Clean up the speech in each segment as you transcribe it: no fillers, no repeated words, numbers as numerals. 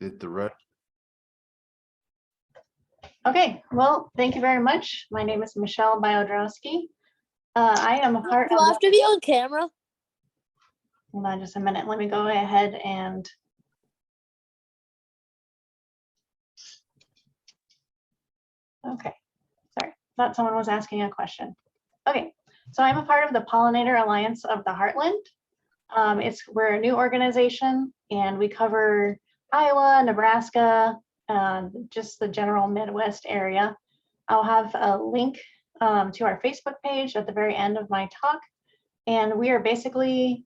Hit the red. Okay, well, thank you very much. My name is Michelle Biodrowski. I am a part Do of I have to be on camera? Hold on just a minute. Let me go ahead and okay, sorry, thought someone was asking a question. Okay, so I'm a part of the Pollinator Alliance of the Heartland. We're a new organization and we cover Iowa, Nebraska, just the general Midwest area. I'll have a link to our Facebook page at the very end of my talk. And we are basically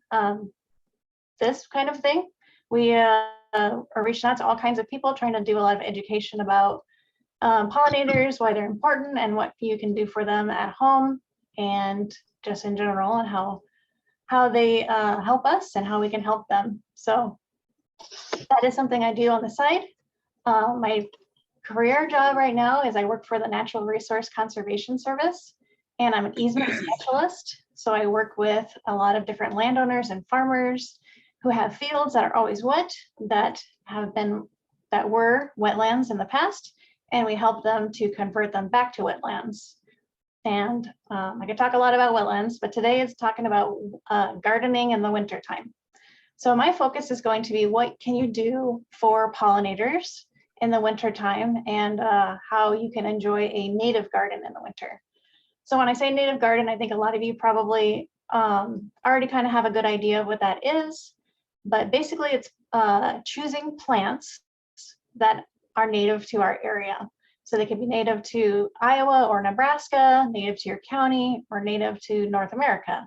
this kind of thing. We are reaching out to all kinds of people, trying to do a lot of education about pollinators, why they're important and what you can do for them at home and just in general, and how they help us and how we can help them. So that is something I do on the side. My career job right now is I work for the Natural Resource Conservation Service, and I'm an easement specialist. So I work with a lot of different landowners and farmers who have fields that are always wet, that were wetlands in the past, and we help them to convert them back to wetlands. And I could talk a lot about wetlands, but today is talking about gardening in the wintertime. So my focus is going to be what can you do for pollinators in the wintertime and how you can enjoy a native garden in the winter. So when I say native garden, I think a lot of you probably already kind of have a good idea of what that is. But basically it's choosing plants that are native to our area. So they can be native to Iowa or Nebraska, native to your county, or native to North America.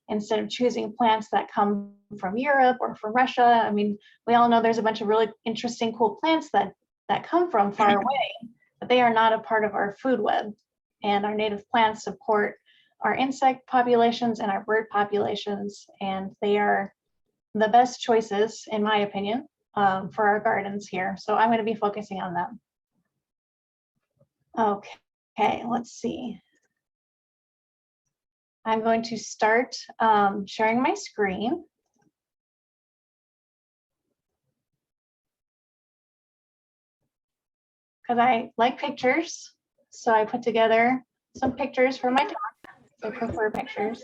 Instead of choosing plants that come from Europe or from Russia. I mean, we all know there's a bunch of really interesting, cool plants that come from far away, but they are not a part of our food web. And our native plants support our insect populations and our bird populations, and they are the best choices, in my opinion, for our gardens here. So I'm going to be focusing on them. Okay, let's see. I'm going to start sharing my screen. Because I like pictures, so I put together some pictures for my talk. I prefer pictures.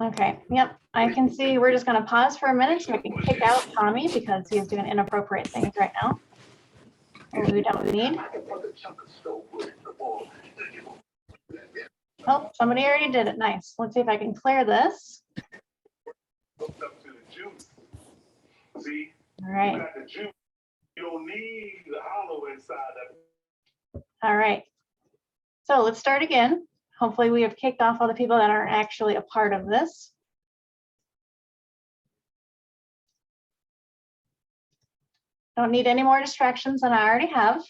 Okay, yep, I can see we're just going to pause for a minute so I can kick out Tommy because he's doing inappropriate things right now. We don't need. Oh, somebody already did it. Nice. Let's see if I can clear this. All right. All right. So let's start again. Hopefully we have kicked off all the people that aren't actually a part of this. Don't need any more distractions than I already have.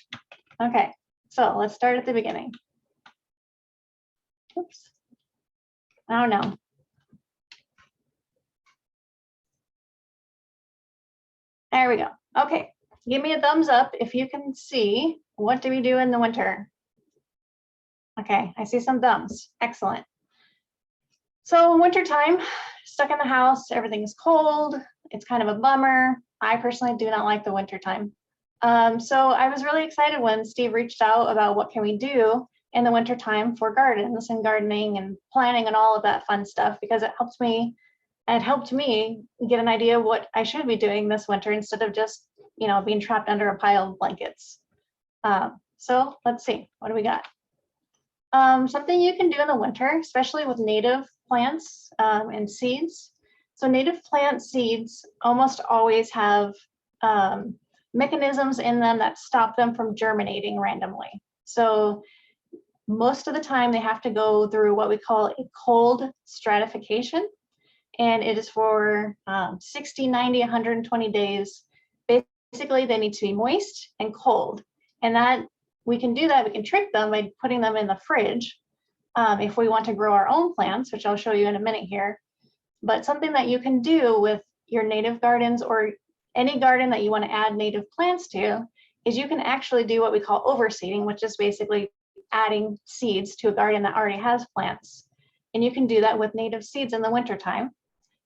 Okay, so let's start at the beginning. Oops. Oh no. There we go. Okay, give me a thumbs up if you can see what do we do in the winter. Okay, I see some thumbs. Excellent. So wintertime, stuck in the house, everything's cold. It's kind of a bummer. I personally do not like the wintertime. So I was really excited when Steve reached out about what can we do in the wintertime for gardens and gardening and planning and all of that fun stuff, because it helped me get an idea of what I should be doing this winter instead of just, being trapped under a pile of blankets. So let's see, what do we got? Something you can do in the winter, especially with native plants and seeds. So native plant seeds almost always have mechanisms in them that stop them from germinating randomly. So most of the time they have to go through what we call a cold stratification. And it is for 60, 90, 120 days. Basically, they need to be moist and cold. And that we can do that, we can trick them by putting them in the fridge if we want to grow our own plants, which I'll show you in a minute here. But something that you can do with your native gardens or any garden that you want to add native plants to is you can actually do what we call overseeding, which is basically adding seeds to a garden that already has plants. And you can do that with native seeds in the wintertime,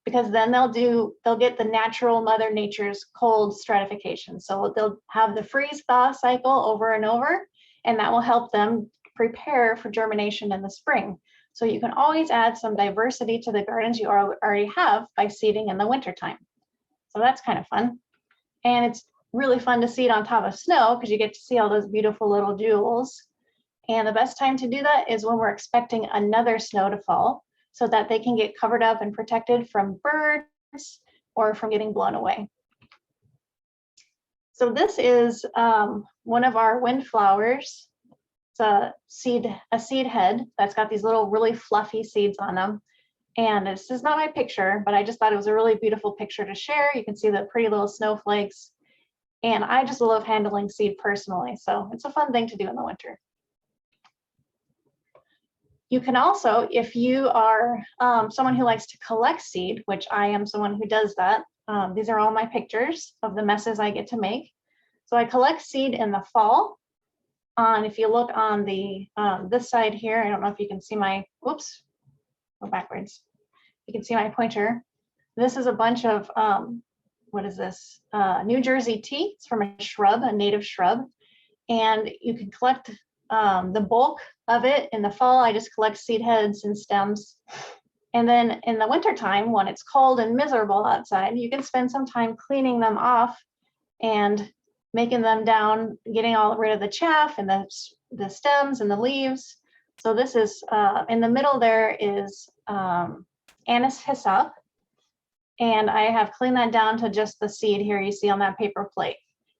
because then they'll get the natural Mother Nature's cold stratification. So they'll have the freeze thaw cycle over and over, and that will help them prepare for germination in the spring. So you can always add some diversity to the gardens you already have by seeding in the wintertime. So that's kind of fun. And it's really fun to seed on top of snow because you get to see all those beautiful little jewels. And the best time to do that is when we're expecting another snow to fall, so that they can get covered up and protected from birds or from getting blown away. So this is one of our windflowers. It's a seed head that's got these little really fluffy seeds on them. And this is not my picture, but I just thought it was a really beautiful picture to share. You can see the pretty little snowflakes. And I just love handling seed personally. So it's a fun thing to do in the winter. You can also, if you are someone who likes to collect seed, which I am someone who does that, these are all my pictures of the messes I get to make. So I collect seed in the fall. If you look on the this side here, I don't know if you can see my, whoops, go backwards. You can see my pointer. This is a bunch of, what is this? New Jersey tea. It's from a shrub, a native shrub. And you can collect the bulk of it in the fall. I just collect seed heads and stems. And then in the wintertime, when it's cold and miserable outside, you can spend some time cleaning them off and making them down, getting all rid of the chaff and the stems and the leaves. So this is, in the middle there is anise hyssop. And I have cleaned that down to just the seed here you see on that paper plate.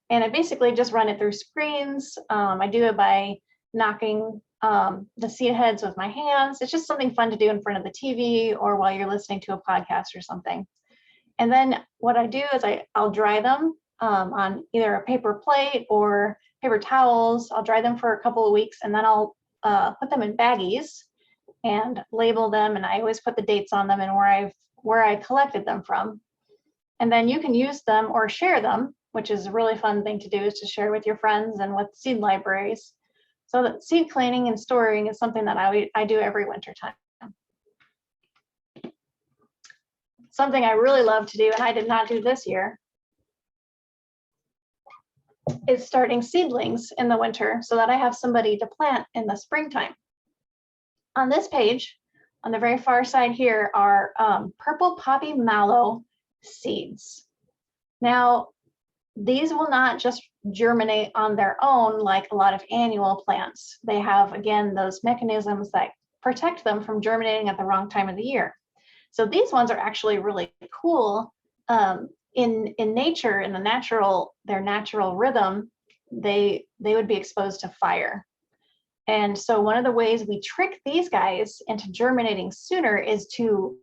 And I basically just run it through screens. I do it by knocking the seed heads with my hands. It's just something fun to do in front of the TV or while you're listening to a podcast or something. And then what I do is I'll dry them on either a paper plate or paper towels. I'll dry them for a couple of weeks, and then I'll put them in baggies and label them. And I always put the dates on them and where I collected them from. And then you can use them or share them, which is a really fun thing to do, is to share with your friends and with seed libraries. So that seed cleaning and storing is something that I do every winter time. Something I really love to do, and I did not do this year, is starting seedlings in the winter so that I have somebody to plant in the springtime. On this page, on the very far side here, are purple poppy mallow seeds. Now, these will not just germinate on their own like a lot of annual plants. They have, again, those mechanisms that protect them from germinating at the wrong time of the year. So these ones are actually really cool. In nature, in their natural rhythm, they would be exposed to fire. And so one of the ways we trick these guys into germinating sooner is to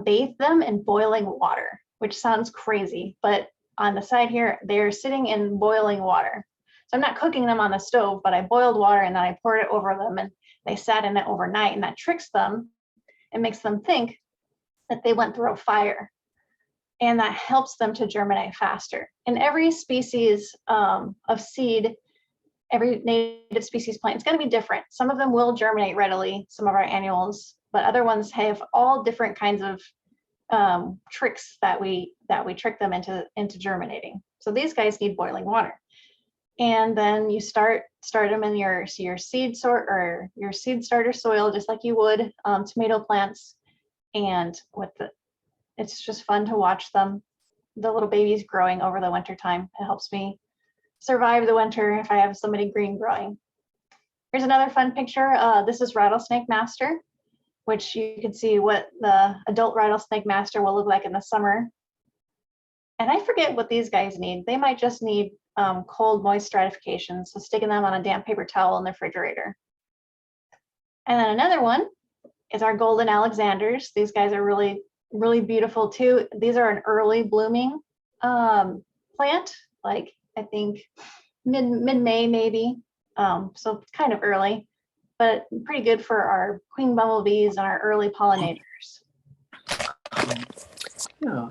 bathe them in boiling water, which sounds crazy, but on the side here, they're sitting in boiling water. So I'm not cooking them on the stove, but I boiled water and then I poured it over them, and they sat in it overnight, and that tricks them and makes them think that they went through a fire. And that helps them to germinate faster. And every species of seed, every native species plant, it's going to be different. Some of them will germinate readily, some of our annuals, but other ones have all different kinds of tricks that we trick them into germinating. So these guys need boiling water. And then you start them in your seed sort or your seed starter soil, just like you would tomato plants. And it's just fun to watch them, the little babies growing over the winter time. It helps me survive the winter if I have somebody green growing. Here's another fun picture. This is rattlesnake master, which you can see what the adult rattlesnake master will look like in the summer. And I forget what these guys need. They might just need cold, moist stratification. So sticking them on a damp paper towel in the refrigerator. And then another one is our golden Alexanders. These guys are really, really beautiful too. These are an early blooming plant, like I think mid-May maybe. So kind of early, but pretty good for our queen bumblebees and our early pollinators. Yeah.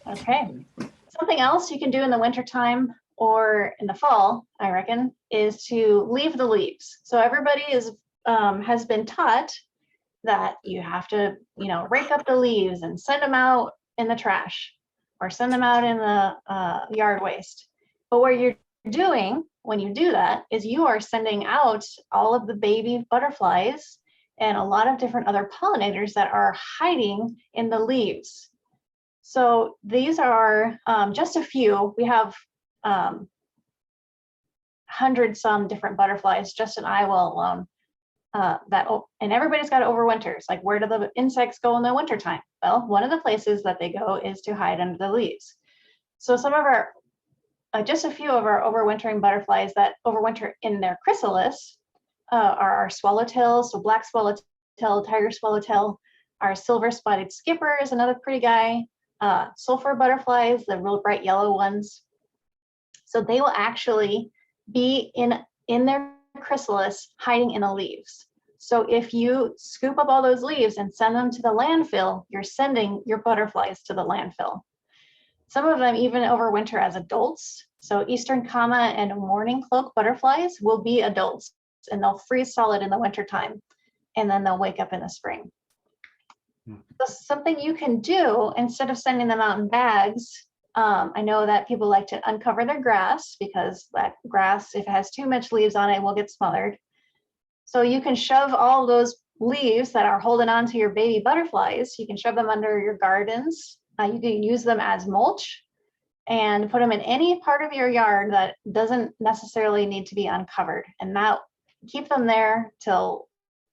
Okay. Something else you can do in the wintertime or in the fall, I reckon, is to leave the leaves. So everybody has been taught that you have to, rake up the leaves and send them out in the trash or send them out in the yard waste. But what you're doing when you do that is you are sending out all of the baby butterflies and a lot of different other pollinators that are hiding in the leaves. So these are just a few. We have 100 some different butterflies just in Iowa alone. And everybody's got to overwinter. It's like, where do the insects go in the wintertime? Well, one of the places that they go is to hide under the leaves. So some of our, just a few of our overwintering butterflies that overwinter in their chrysalis are our swallowtails, so black swallowtail, tiger swallowtail, our silver spotted skipper is another pretty guy, sulfur butterflies, the real bright yellow ones. So they will actually be in their chrysalis hiding in the leaves. So if you scoop up all those leaves and send them to the landfill, you're sending your butterflies to the landfill. Some of them even overwinter as adults. So eastern comma and morning cloak butterflies will be adults, and they'll freeze solid in the wintertime, and then they'll wake up in the spring. So something you can do instead of sending them out in bags, I know that people like to uncover their grass because that grass, if it has too much leaves on it, will get smothered. So you can shove all those leaves that are holding on to your baby butterflies, you can shove them under your gardens. You can use them as mulch and put them in any part of your yard that doesn't necessarily need to be uncovered. And that keep them there till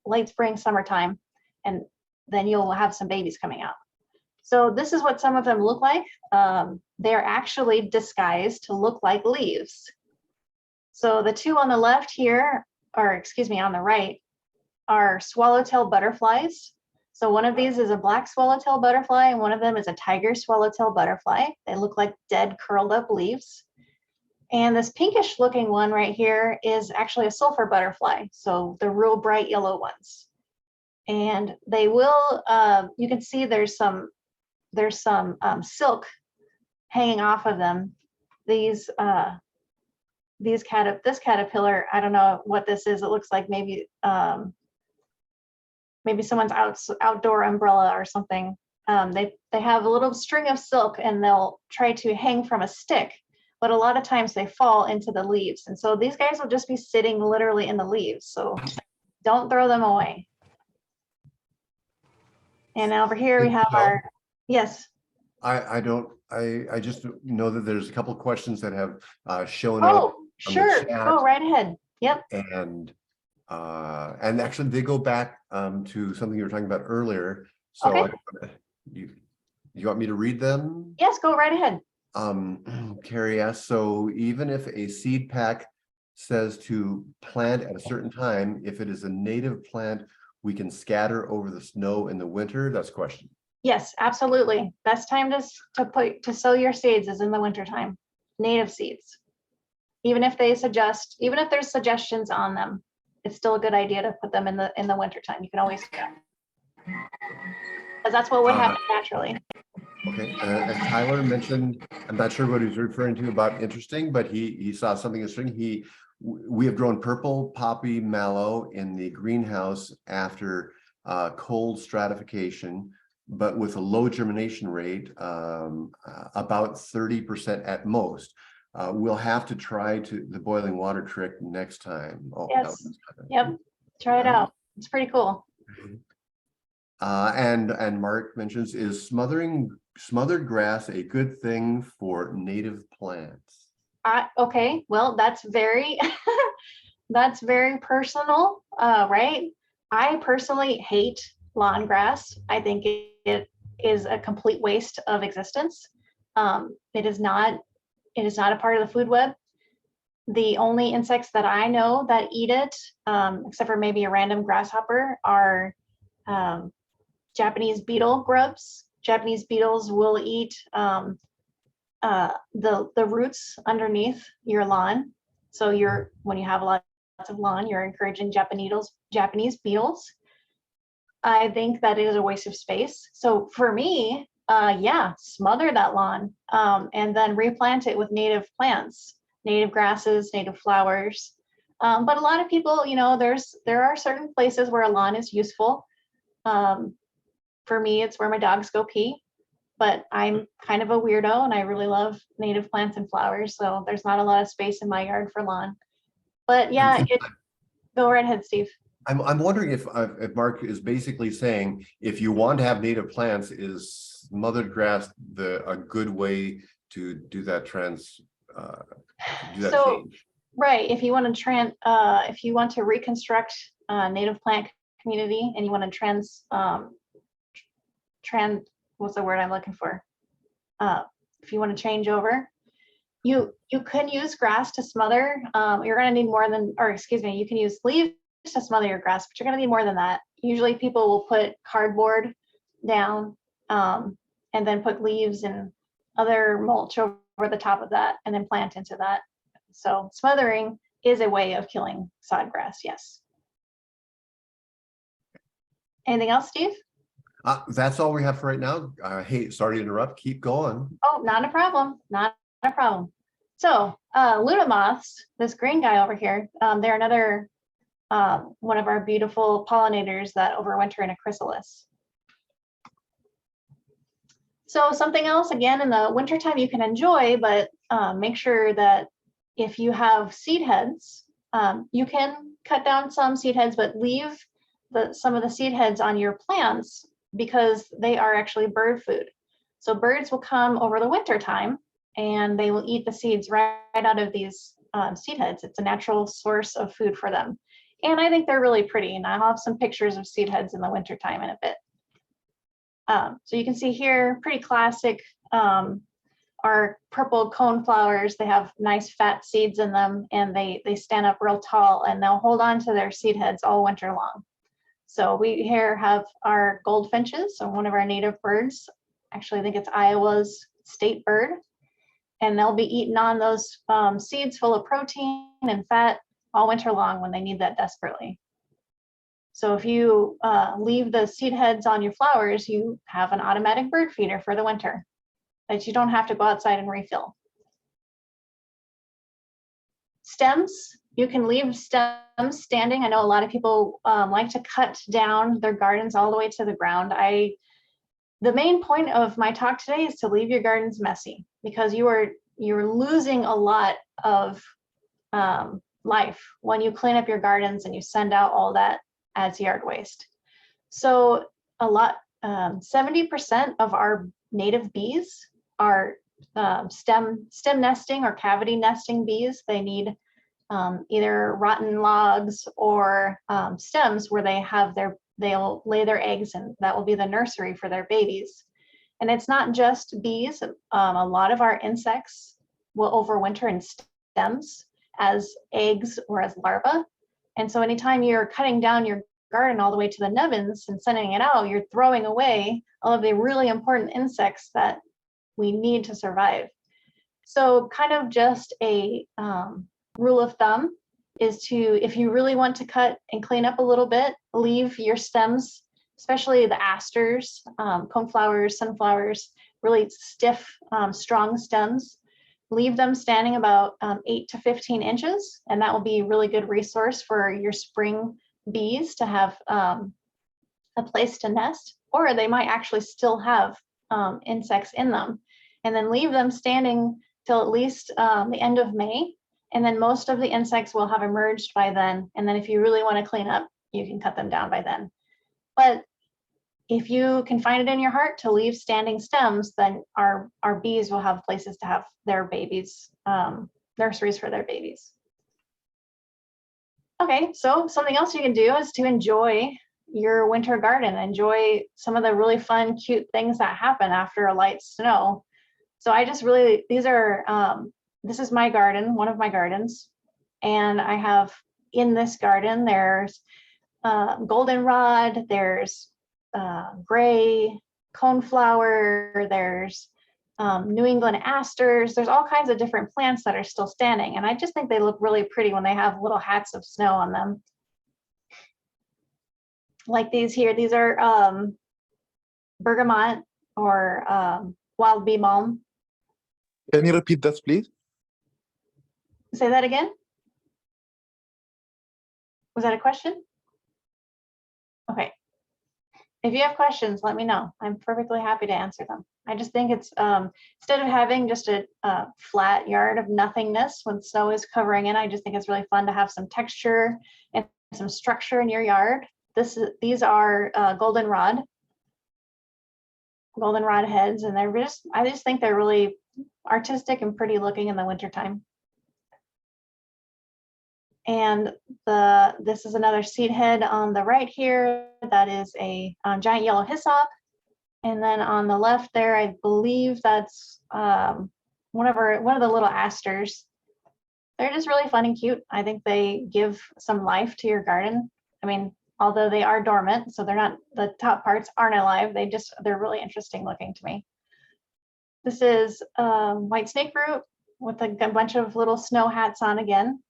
late spring, summertime, and then you'll have some babies coming out. So this is what some of them look like. They're actually disguised to look like leaves. So the two on the left here, or excuse me, on the right, are swallowtail butterflies. So one of these is a black swallowtail butterfly, and one of them is a tiger swallowtail butterfly. They look like dead, curled up leaves. And this pinkish looking one right here is actually a sulfur butterfly, so the real bright yellow ones. And they will, you can see there's some silk hanging off of them. This caterpillar, I don't know what this is. It looks like maybe someone's outdoor umbrella or something. They have a little string of silk and they'll try to hang from a stick, but a lot of times they fall into the leaves. And so these guys will just be sitting literally in the leaves. So don't throw them away. And over here we have our, yes. I just know that there's a couple of questions that have shown up. Oh, sure. Go right ahead. Yep. And actually they go back to something you were talking about earlier. So okay. You want me to read them? Yes, go right ahead. Carrie asks, so even if a seed pack says to plant at a certain time, if it is a native plant, we can scatter over the snow in the winter? That's a question. Yes, absolutely. Best time to sow your seeds is in the wintertime. Native seeds. Even if there's suggestions on them, it's still a good idea to put them in the wintertime. You can always do that. Because that's what would happen naturally. Okay, as Tyler mentioned, I'm not sure what he's referring to about interesting, but he saw something interesting. We have grown purple poppy mallow in the greenhouse after cold stratification, but with a low germination rate, about 30% at most. We'll have to try the boiling water trick next time. Oh, yes. Yep. Try it out. It's pretty cool. And Mark mentions, is smothered grass a good thing for native plants? Okay, well, that's very that's very personal, right? I personally hate lawn grass. I think it is a complete waste of existence. It is not a part of the food web. The only insects that I know that eat it, except for maybe a random grasshopper, are Japanese beetle grubs. Japanese beetles will eat the roots underneath your lawn. So when you have lots of lawn, you're encouraging Japanese beetles. I think that is a waste of space. So for me, yeah, smother that lawn and then replant it with native plants, native grasses, native flowers. But a lot of people, there are certain places where a lawn is useful. For me, it's where my dogs go pee, but I'm kind of a weirdo and I really love native plants and flowers. So there's not a lot of space in my yard for lawn. But yeah, go right ahead, Steve. I'm wondering if Mark is basically saying, if you want to have native plants, is smothered grass a good way to do that change? Right, if you want to reconstruct native plant community and you want to what's the word I'm looking for? If you want to change over, you can use grass to smother. You're going to need more than, or excuse me, you can use leaves to smother your grass, but you're going to need more than that. Usually people will put cardboard down and then put leaves and other mulch over the top of that and then plant into that. So smothering is a way of killing sodgrass, yes. Anything else, Steve? That's all we have for right now. Hey, sorry to interrupt. Keep going. Oh, not a problem. Not a problem. So Luna moths, this green guy over here, they're another one of our beautiful pollinators that overwinter in a chrysalis. So something else, again, in the wintertime you can enjoy, but make sure that if you have seed heads, you can cut down some seed heads, but leave some of the seed heads on your plants because they are actually bird food. So birds will come over the winter time and they will eat the seeds right out of these seed heads. It's a natural source of food for them. And I think they're really pretty. And I'll have some pictures of seed heads in the winter time in a bit. So you can see here, pretty classic, are purple cone flowers. They have nice fat seeds in them and they stand up real tall and they'll hold on to their seed heads all winter long. So we here have our goldfinches, so one of our native birds. Actually, I think it's Iowa's state bird. And they'll be eating on those seeds full of protein and fat all winter long when they need that desperately. So if you leave the seed heads on your flowers, you have an automatic bird feeder for the winter that you don't have to go outside and refill. Stems, you can leave stems standing. I know a lot of people like to cut down their gardens all the way to the ground. The main point of my talk today is to leave your gardens messy because you're losing a lot of life when you clean up your gardens and you send out all that as yard waste. So 70% of our native bees are stem nesting or cavity nesting bees. They need either rotten logs or stems where they'll lay their eggs, and that will be the nursery for their babies. And it's not just bees. A lot of our insects will overwinter in stems as eggs or as larvae. And so anytime you're cutting down your garden all the way to the nubbins and sending it out, you're throwing away all of the really important insects that we need to survive. So kind of just a rule of thumb is to, if you really want to cut and clean up a little bit, leave your stems, especially the asters, coneflowers, sunflowers, really stiff, strong stems. Leave them standing about 8 to 15 inches, and that will be a really good resource for your spring bees to have a place to nest, or they might actually still have insects in them. And then leave them standing till at least the end of May, and then most of the insects will have emerged by then. And then if you really want to clean up, you can cut them down by then. But if you can find it in your heart to leave standing stems, then our bees will have places to have their babies, nurseries for their babies. Okay, so something else you can do is to enjoy your winter garden. Enjoy some of the really fun, cute things that happen after a light snow. So I just really, this is my garden, one of my gardens. And I have in this garden, there's goldenrod, there's gray coneflower, there's New England asters. There's all kinds of different plants that are still standing. And I just think they look really pretty when they have little hats of snow on them. Like these here, these are bergamot or wild bee balm. Can you repeat that, please? Say that again? Was that a question? Okay. if you have questions, let me know. I'm perfectly happy to answer them. I just think it's, instead of having just a flat yard of nothingness when snow is covering it, I just think it's really fun to have some texture and some structure in your yard. These are goldenrod heads, and I just think they're really artistic and pretty looking in the wintertime. And this is another seed head on the right here. That is a giant yellow hyssop. And then on the left there, I believe that's one of the little asters. They're just really fun and cute. I think they give some life to your garden. I mean, although they are dormant, so they're not, the top parts aren't alive. They're really interesting looking to me. This is white snake root with a bunch of little snow hats on again.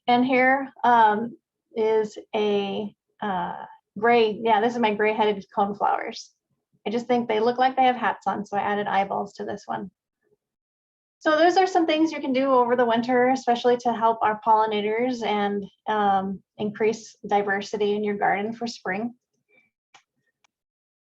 And here is a gray, this is my gray-headed coneflowers. I just think they look like they have hats on, so I added eyeballs to this one. So those are some things you can do over the winter, especially to help our pollinators and increase diversity in your garden for spring.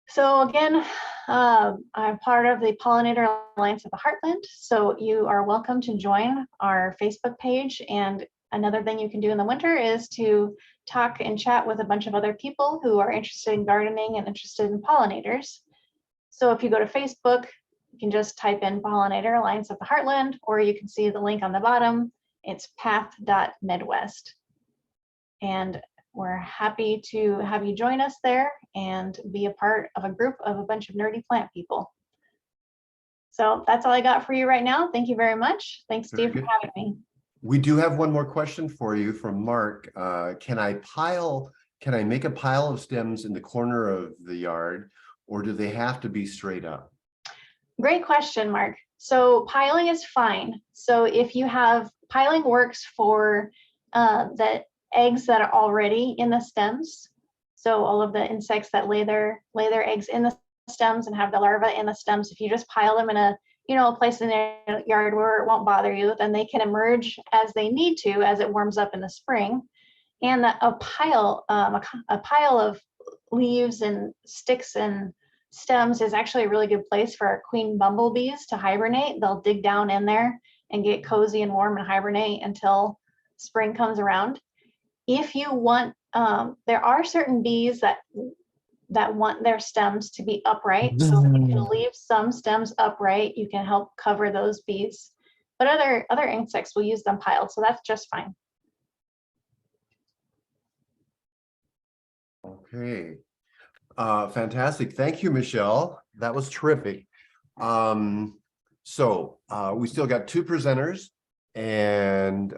So again, I'm part of the Pollinator Alliance of the Heartland, so you are welcome to join our Facebook page. And another thing you can do in the winter is to talk and chat with a bunch of other people who are interested in gardening and interested in pollinators. So if you go to Facebook, you can just type in Pollinator Alliance of the Heartland, or you can see the link on the bottom. It's path.midwest. And we're happy to have you join us there and be a part of a group of a bunch of nerdy plant people. So that's all I got for you right now. Thank you very much. Thanks, Steve, for having me. We do have one more question for you from Mark. Can I make a pile of stems in the corner of the yard, or do they have to be straight up? Great question, Mark. So piling is fine. So if you have, piling works for the eggs that are already in the stems. So all of the insects that lay their eggs in the stems and have the larvae in the stems, if you just pile them in a place in the yard where it won't bother you, then they can emerge as they need to as it warms up in the spring. And a pile of leaves and sticks and stems is actually a really good place for our queen bumblebees to hibernate. They'll dig down in there and get cozy and warm and hibernate until spring comes around. If you want, there are certain bees that want their stems to be upright. So if you can leave some stems upright, you can help cover those bees. But other insects will use them piled, so that's just fine. Okay. Fantastic. Thank you, Michelle. That was terrific. So we still got two presenters, and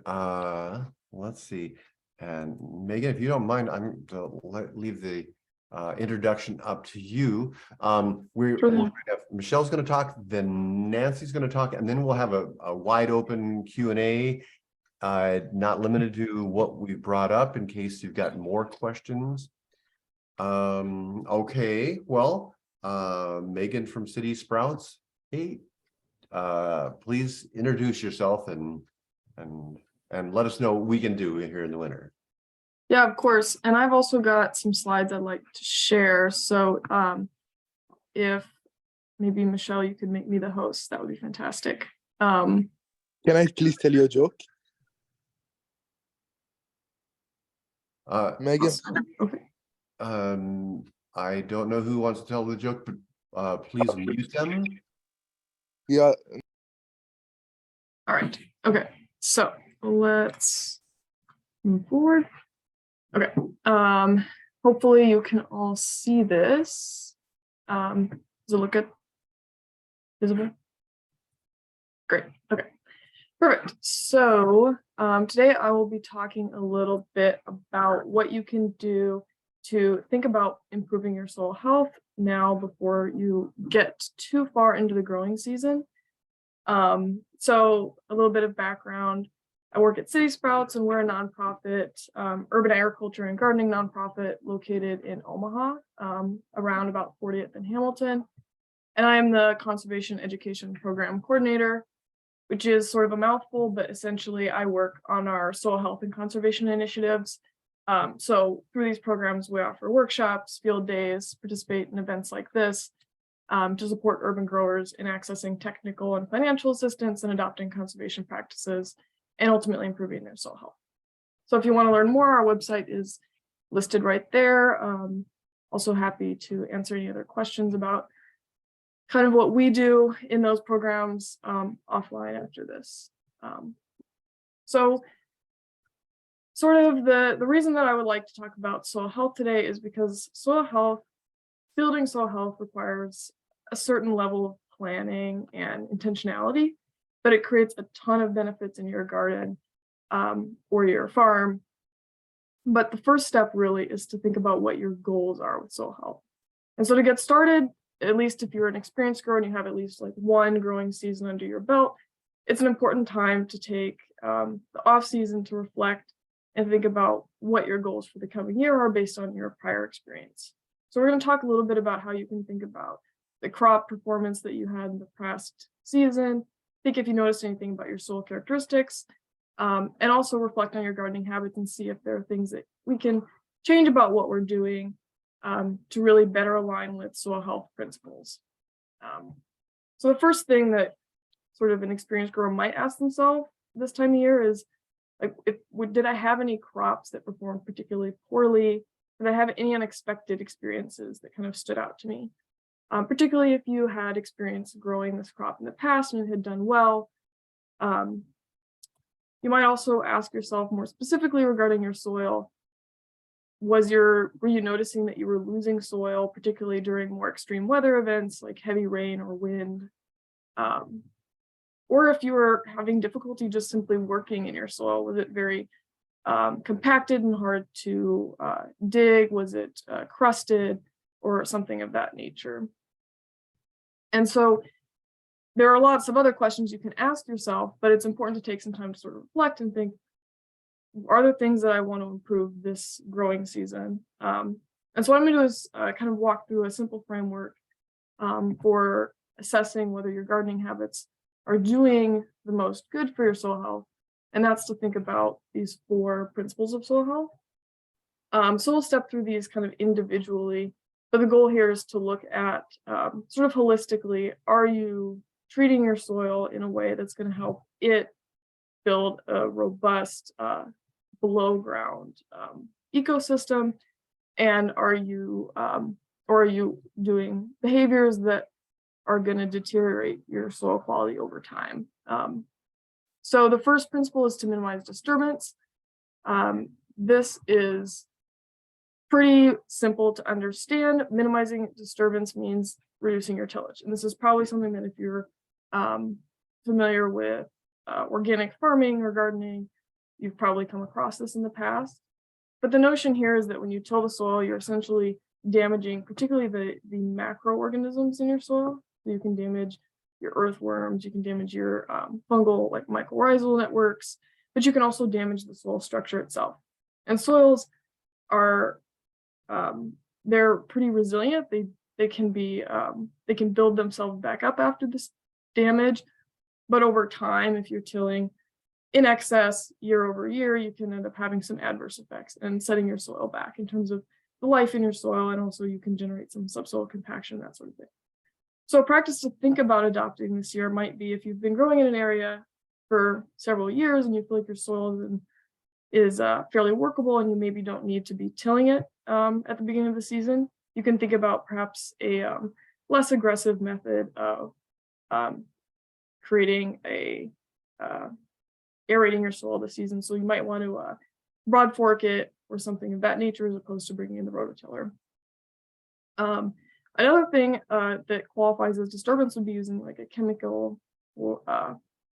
let's see. And Megan, if you don't mind, I'm going to leave the introduction up to you. We're gonna have, Michelle's going to talk, then Nancy's going to talk, and then we'll have a wide open Q&A, not limited to what we brought up in case you've got more questions. Okay, well, Megan from City Sprouts, hey, please introduce yourself and let us know what we can do here in the winter. Yeah, of course. And I've also got some slides I'd like to share. So if maybe Michelle, you could make me the host, that would be fantastic. Can I please tell you a joke? Megan? Okay. I don't know who wants to tell the joke, but please mute them. Yeah. All right. Okay. So let's move forward. Okay. Hopefully you can all see this. Does it look good? Visible? Great. Okay. Perfect. So today I will be talking a little bit about what you can do to think about improving your soil health now before you get too far into the growing season. So a little bit of background. I work at City Sprouts, and we're a nonprofit, urban agriculture and gardening nonprofit located in Omaha, around about 40th and Hamilton. And I am the Conservation Education Program Coordinator, which is sort of a mouthful, but essentially I work on our soil health and conservation initiatives So through these programs, we offer workshops, field days, participate in events like this to support urban growers in accessing technical and financial assistance and adopting conservation practices and ultimately improving their soil health. So if you want to learn more, our website is listed right there. Also happy to answer any other questions about kind of what we do in those programs offline after this. So sort of the reason that I would like to talk about soil health today is because building soil health requires a certain level of planning and intentionality, but it creates a ton of benefits in your garden or your farm. But the first step really is to think about what your goals are with soil health. And so to get started, at least if you're an experienced grower and you have at least like one growing season under your belt, it's an important time to take the off season to reflect and think about what your goals for the coming year are based on your prior experience. So we're going to talk a little bit about how you can think about the crop performance that you had in the past season, think if you noticed anything about your soil characteristics, and also reflect on your gardening habits and see if there are things that we can change about what we're doing to really better align with soil health principles. So the first thing that sort of an experienced grower might ask themselves this time of year is, like, did I have any crops that performed particularly poorly? Did I have any unexpected experiences that kind of stood out to me? Particularly if you had experience growing this crop in the past and it had done well. You might also ask yourself more specifically regarding your soil, were you noticing that you were losing soil, particularly during more extreme weather events like heavy rain or wind? Or if you were having difficulty just simply working in your soil, was it very compacted and hard to dig? Was it crusted or something of that nature? And so there are lots of other questions you can ask yourself, but it's important to take some time to sort of reflect and think, are there things that I want to improve this growing season? And so what I'm going to do is kind of walk through a simple framework for assessing whether your gardening habits are doing the most good for your soil health. And that's to think about these 4 principles of soil health. So we'll step through these kind of individually, but the goal here is to look at sort of holistically, are you treating your soil in a way that's going to help it build a robust below ground ecosystem? And are you doing behaviors that are going to deteriorate your soil quality over time? So the first principle is to minimize disturbance. This is pretty simple to understand. Minimizing disturbance means reducing your tillage. And this is probably something that if you're familiar with organic farming or gardening, you've probably come across this in the past. But the notion here is that when you till the soil, you're essentially damaging particularly the macroorganisms in your soil. So you can damage your earthworms, you can damage your fungal like mycorrhizal networks, but you can also damage the soil structure itself. And soils are they're pretty resilient. They can build themselves back up after this damage, but over time, if you're tilling in excess year over year, you can end up having some adverse effects and setting your soil back in terms of the life in your soil, and also you can generate some subsoil compaction, that sort of thing. So a practice to think about adopting this year might be if you've been growing in an area for several years and you feel like your soil is fairly workable and you maybe don't need to be tilling it at the beginning of the season, you can think about perhaps a less aggressive method of creating aerating your soil this season. So you might want to broad fork it or something of that nature as opposed to bringing in the rototiller. Another thing that qualifies as disturbance would be using like a chemical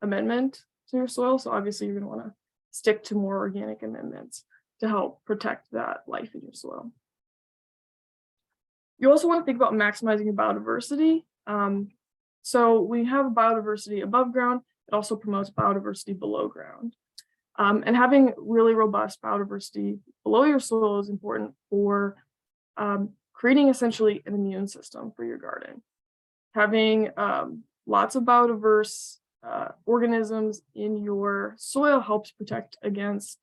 amendment to your soil. So obviously you're going to want to stick to more organic amendments to help protect that life in your soil. You also want to think about maximizing your biodiversity. So we have biodiversity above ground. It also promotes biodiversity below ground. And having really robust biodiversity below your soil is important for creating essentially an immune system for your garden. Having lots of biodiverse organisms in your soil helps protect against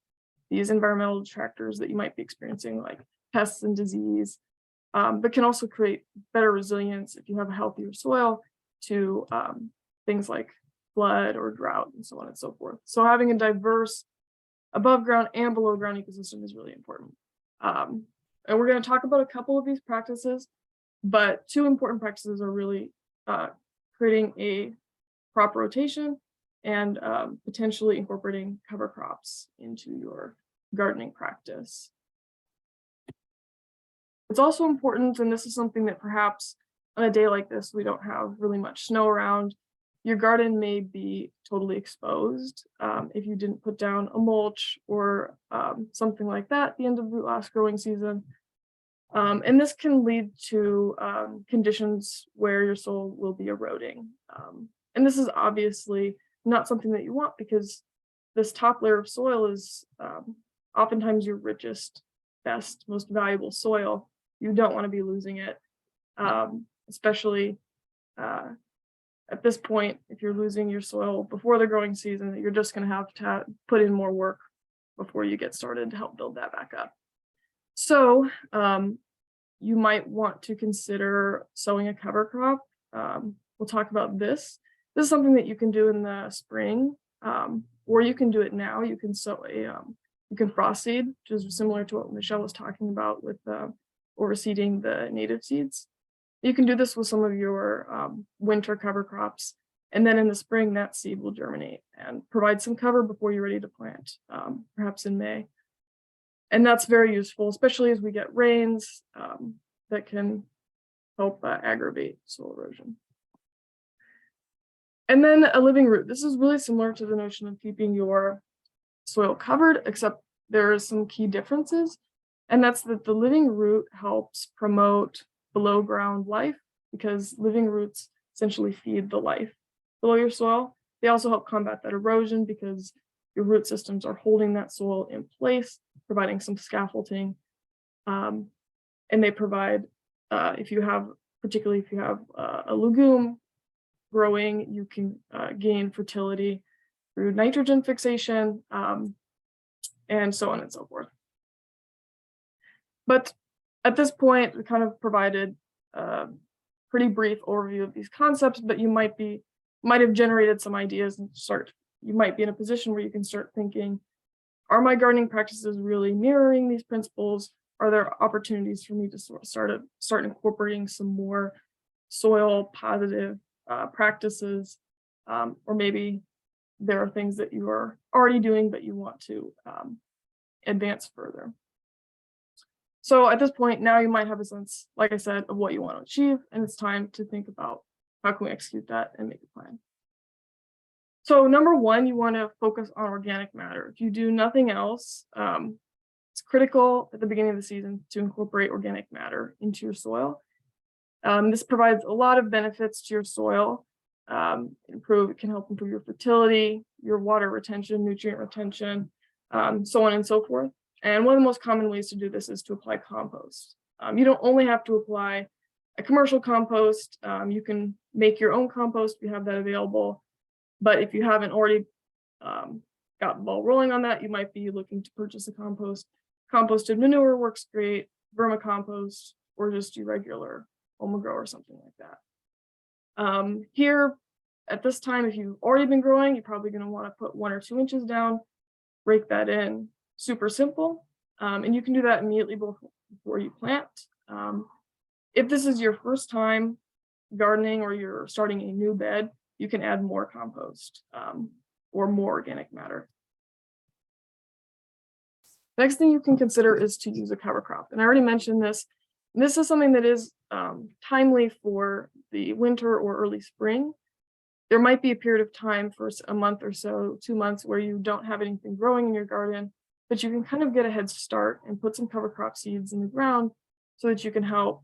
these environmental detractors that you might be experiencing, like pests and disease, but can also create better resilience if you have a healthier soil to things like flood or drought and so on and so forth. So having a diverse above ground and below ground ecosystem is really important. And we're going to talk about a couple of these practices, but two important practices are really creating a crop rotation and potentially incorporating cover crops into your gardening practice. It's also important, and this is something that perhaps on a day like this, we don't have really much snow around. Your garden may be totally exposed if you didn't put down a mulch or something like that at the end of the last growing season. And this can lead to conditions where your soil will be eroding. And this is obviously not something that you want, because this top layer of soil is oftentimes your richest, best, most valuable soil. You don't want to be losing it, especially at this point. If you're losing your soil before the growing season, you're just going to have to put in more work before you get started to help build that back up. So you might want to consider sowing a cover crop. We'll talk about this. This is something that you can do in the spring, or you can do it now. You can sow you can frost seed, which is similar to what Michelle was talking about with overseeding the native seeds. You can do this with some of your winter cover crops, and then in the spring that seed will germinate and provide some cover before you're ready to plant, perhaps in May. And that's very useful, especially as we get rains that can help aggravate soil erosion. And then a living root. This is really similar to the notion of keeping your soil covered, except there are some key differences. And that's that the living root helps promote below ground life, because living roots essentially feed the life below your soil. They also help combat that erosion because your root systems are holding that soil in place, providing some scaffolding. And they provide, particularly if you have a legume growing, you can gain fertility through nitrogen fixation, and so on and so forth. But at this point, we kind of provided a pretty brief overview of these concepts, but you might have generated some ideas and you might be in a position where you can start thinking, are my gardening practices really mirroring these principles? Are there opportunities for me to start incorporating some more soil positive practices? Or maybe there are things that you are already doing, but you want to advance further. So at this point, now you might have a sense, like I said, of what you want to achieve, and it's time to think about how can we execute that and make a plan. So number one, you want to focus on organic matter. If you do nothing else, it's critical at the beginning of the season to incorporate organic matter into your soil. This provides a lot of benefits to your soil. It can help improve your fertility, your water retention, nutrient retention, so on and so forth. And one of the most common ways to do this is to apply compost. You don't only have to apply a commercial compost. You can make your own compost if you have that available. But if you haven't already got the ball rolling on that, you might be looking to purchase a compost. Composted manure works great, vermicompost, or just your regular home grow or something like that. Here, at this time, if you've already been growing, you're probably going to want to put 1 or 2 inches down, rake that in. Super simple, and you can do that immediately before you plant. If this is your first time gardening or you're starting a new bed, you can add more compost or more organic matter. Next thing you can consider is to use a cover crop, and I already mentioned this. This is something that is timely for the winter or early spring. There might be a period of time for a month or so, 2 months, where you don't have anything growing in your garden, but you can kind of get a head start and put some cover crop seeds in the ground so that you can help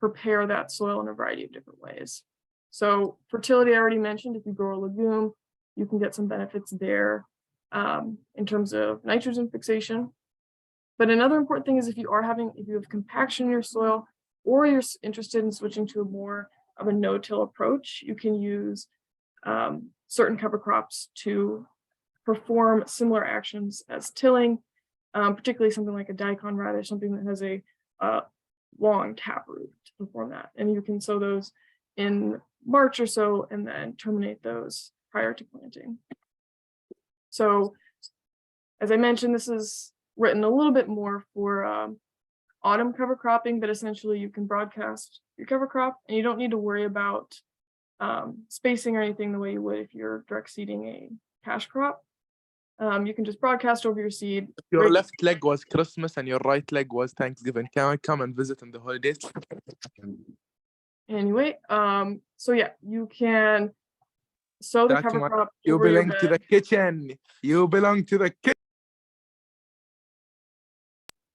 prepare that soil in a variety of different ways. So fertility, I already mentioned. If you grow a legume, you can get some benefits there in terms of nitrogen fixation. But another important thing is if you have compaction in your soil, or you're interested in switching to a more of a no-till approach, you can use certain cover crops to perform similar actions as tilling, particularly something like a daikon radish, something that has a long taproot to perform that. And you can sow those in March or so and then terminate those prior to planting. So as I mentioned, this is written a little bit more for autumn cover cropping, but essentially you can broadcast your cover crop and you don't need to worry about spacing or anything the way you would if you're direct seeding a cash crop. You can just broadcast over your seed. Your left leg was Christmas and your right leg was Thanksgiving. Can I come and visit in the holidays? Anyway, so yeah, you can sow the cover crop. You over your belong to the bed. kitchen. You belong to the kitchen.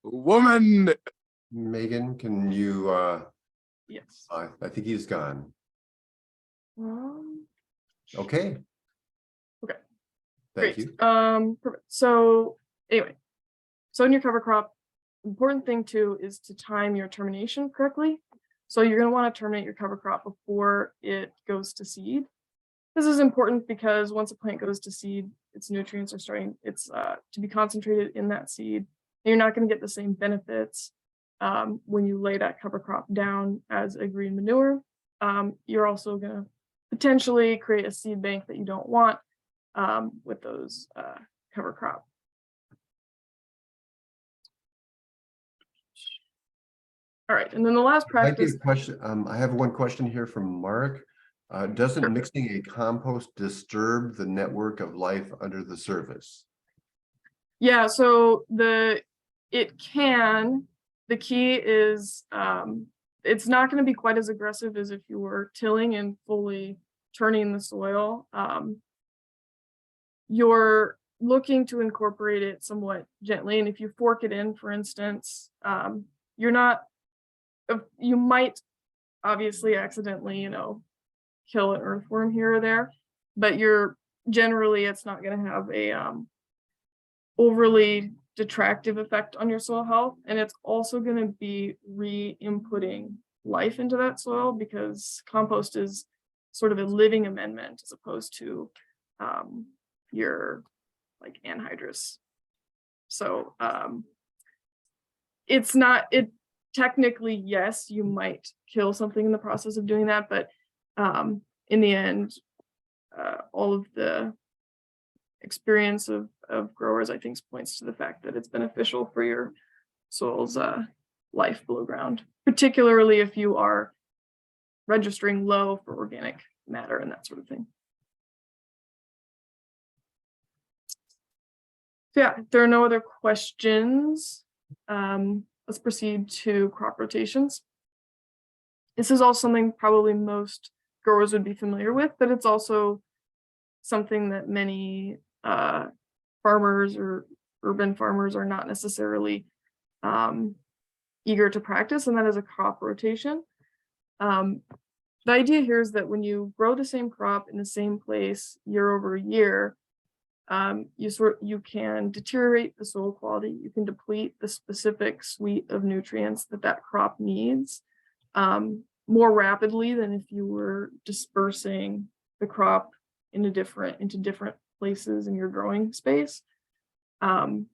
Woman. Megan, can you, Yes. I think he's gone. Um, Okay. Okay. Thank Great. you. Perfect. So anyway, so in your cover crop, important thing too is to time your termination correctly. So you're going to want to terminate your cover crop before it goes to seed. This is important because once a plant goes to seed, its nutrients are starting, to be concentrated in that seed. And you're not going to get the same benefits when you lay that cover crop down as a green manure. You're also going to potentially create a seed bank that you don't want with those cover crop. All right, and then the last practice. I have one question here from Mark. Doesn't Sure. mixing a compost disturb the network of life under the surface? Yeah, so it can. The key is it's not going to be quite as aggressive as if you were tilling and fully turning the soil. You're looking to incorporate it somewhat gently, and if you fork it in, for instance, you might obviously accidentally, kill an earthworm here or there, but it's not going to have a overly detractive effect on your soil health, and it's also going to be re-inputting life into that soil because compost is sort of a living amendment as opposed to your like anhydrous. So technically, yes, you might kill something in the process of doing that, but in the end, all of the experience of growers, I think, points to the fact that it's beneficial for your soil's life below ground, particularly if you are registering low for organic matter and that sort of thing. So yeah, if there are no other questions, let's proceed to crop rotations. This is also something probably most growers would be familiar with, but it's also something that many farmers or urban farmers are not necessarily eager to practice, and that is a crop rotation. The idea here is that when you grow the same crop in the same place year over year, you can deteriorate the soil quality. You can deplete the specific suite of nutrients that crop needs more rapidly than if you were dispersing the crop into different places in your growing space. And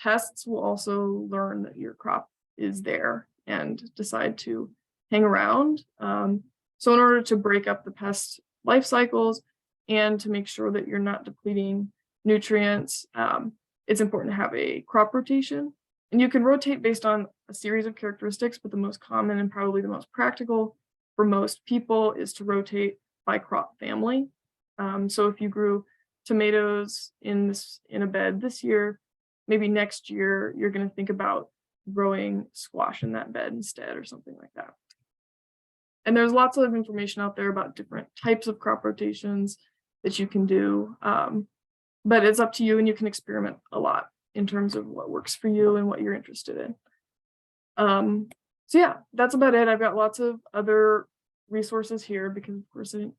pests will also learn that your crop is there and decide to hang around. So in order to break up the pest life cycles and to make sure that you're not depleting nutrients, it's important to have a crop rotation. And you can rotate based on a series of characteristics, but the most common and probably the most practical for most people is to rotate by crop family. So if you grew tomatoes in a bed this year, maybe next year you're going to think about growing squash in that bed instead or something like that. And there's lots of information out there about different types of crop rotations that you can do, but it's up to you, and you can experiment a lot in terms of what works for you and what you're interested in. So yeah, that's about it. I've got lots of other resources here because of course I didn't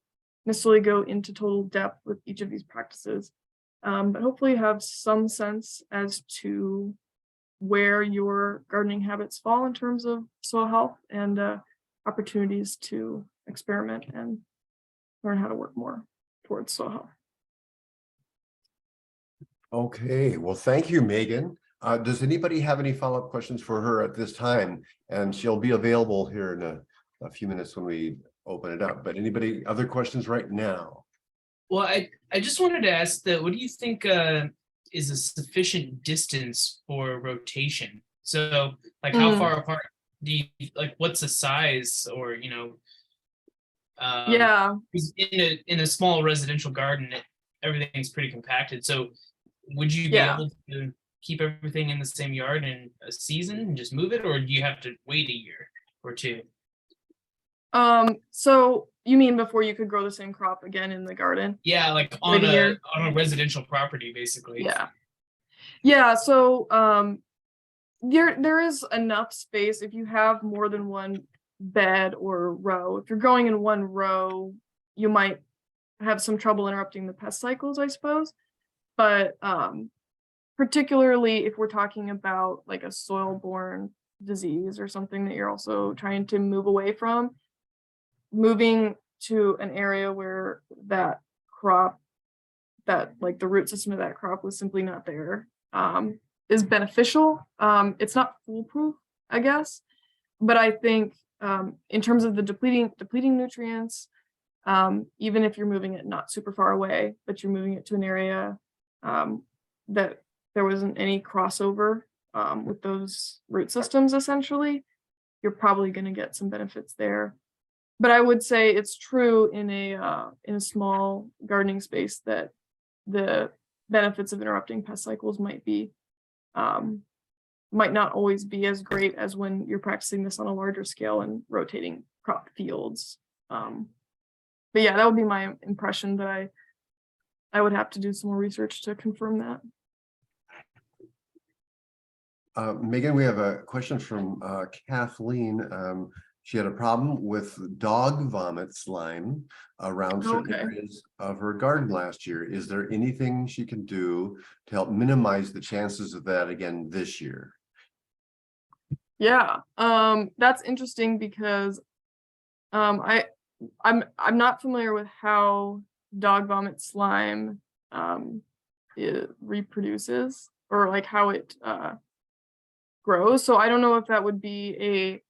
necessarily go into total depth with each of these practices, but hopefully you have some sense as to where your gardening habits fall in terms of soil health and opportunities to experiment and learn how to work more towards soil health. Okay, well, thank you, Megan. Does anybody have any follow-up questions for her at this time? And she'll be available here in a few minutes when we open it up. But anybody, other questions right now? Well, I just wanted to ask that, what do you think is a sufficient distance for rotation? So like how far apart do you, like, what's the size, or, you know, Yeah, 'cause in a small residential garden, everything's pretty compacted. So would you be Yeah. able to keep everything in the same yard in a season and just move it, or do you have to wait a year or two? So you mean before you could grow the same crop again in the garden? Yeah, like Wait a year. on a residential property, basically. Yeah. Yeah, so there is enough space if you have more than one bed or row. If you're growing in one row, you might have some trouble interrupting the pest cycles, I suppose. But particularly if we're talking about like a soil-borne disease or something that you're also trying to move away from, moving to an area where that crop, that like the root system of that crop was simply not there, is beneficial. It's not foolproof, I guess, but I think in terms of the depleting nutrients, even if you're moving it not super far away, but you're moving it to an area that there wasn't any crossover with those root systems, essentially, you're probably going to get some benefits there. But I would say it's true in a small gardening space that the benefits of interrupting pest cycles might not always be as great as when you're practicing this on a larger scale and rotating crop fields. But yeah, that would be my impression, but I would have to do some more research to confirm that. Megan, we have a question from Kathleen. She had a problem with dog vomit slime around certain areas of her garden last year. Is there anything she can do to help minimize the chances of that again this year? Yeah, that's interesting because I'm not familiar with how dog vomit slime it reproduces, or like how it grows. So I don't know if that would be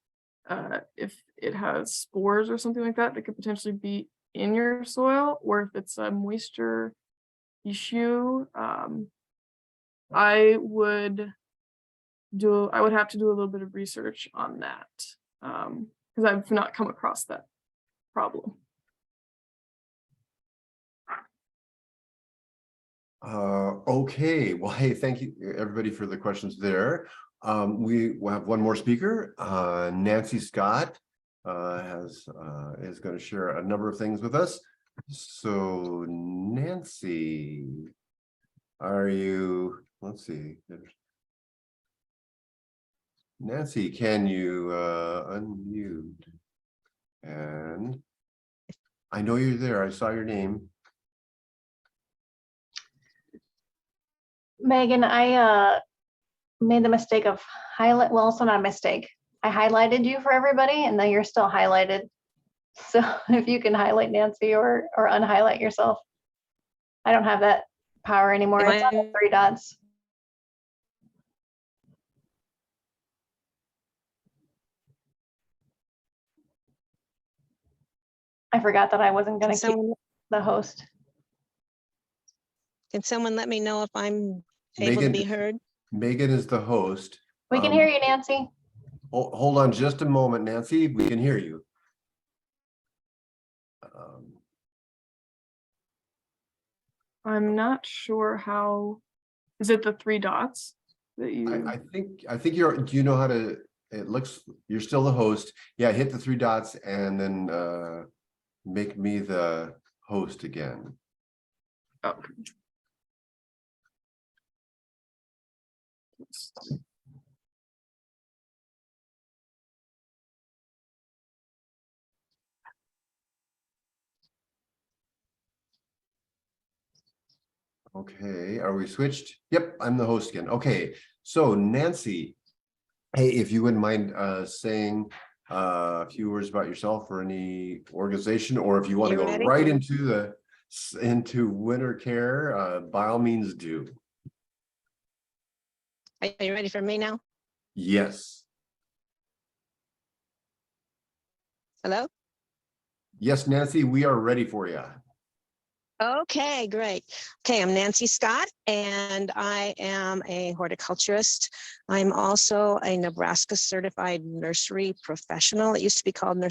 if it has spores or something like that could potentially be in your soil, or if it's a moisture issue. I would have to do a little bit of research on that, because I've not come across that problem. Okay, well, hey, thank you everybody for the questions there. We will have one more speaker. Nancy Scott is going to share a number of things with us. So Nancy, let's see. Nancy, can you unmute? And I know you're there. I saw your name. Megan, I made the mistake of well, it's not a mistake. I highlighted you for everybody, and then you're still highlighted. So if you can highlight Nancy or unhighlight yourself. I don't have that power anymore. It's on the 3 dots. I forgot that I wasn't going to keep the host. Can someone let me know if I'm able to be heard? Megan is the host. We can hear you, Nancy. Hold on just a moment, Nancy. We can hear you. I'm not sure how. Is it the 3 dots that you? I think you're. Do you know how to? It looks you're still the host. Yeah, hit the 3 dots and then make me the host again. Oh. Okay, are we switched? Yep, I'm the host again. Okay, so Nancy, hey, if you wouldn't mind saying a few words about yourself or any organization, or if you want to go right into winter care, by all means do. Are you ready for me now? Yes. Hello? Yes, Nancy, we are ready for you. Okay, great. Okay, I'm Nancy Scott, and I am a horticulturist. I'm also a Nebraska certified nursery professional. It used to be called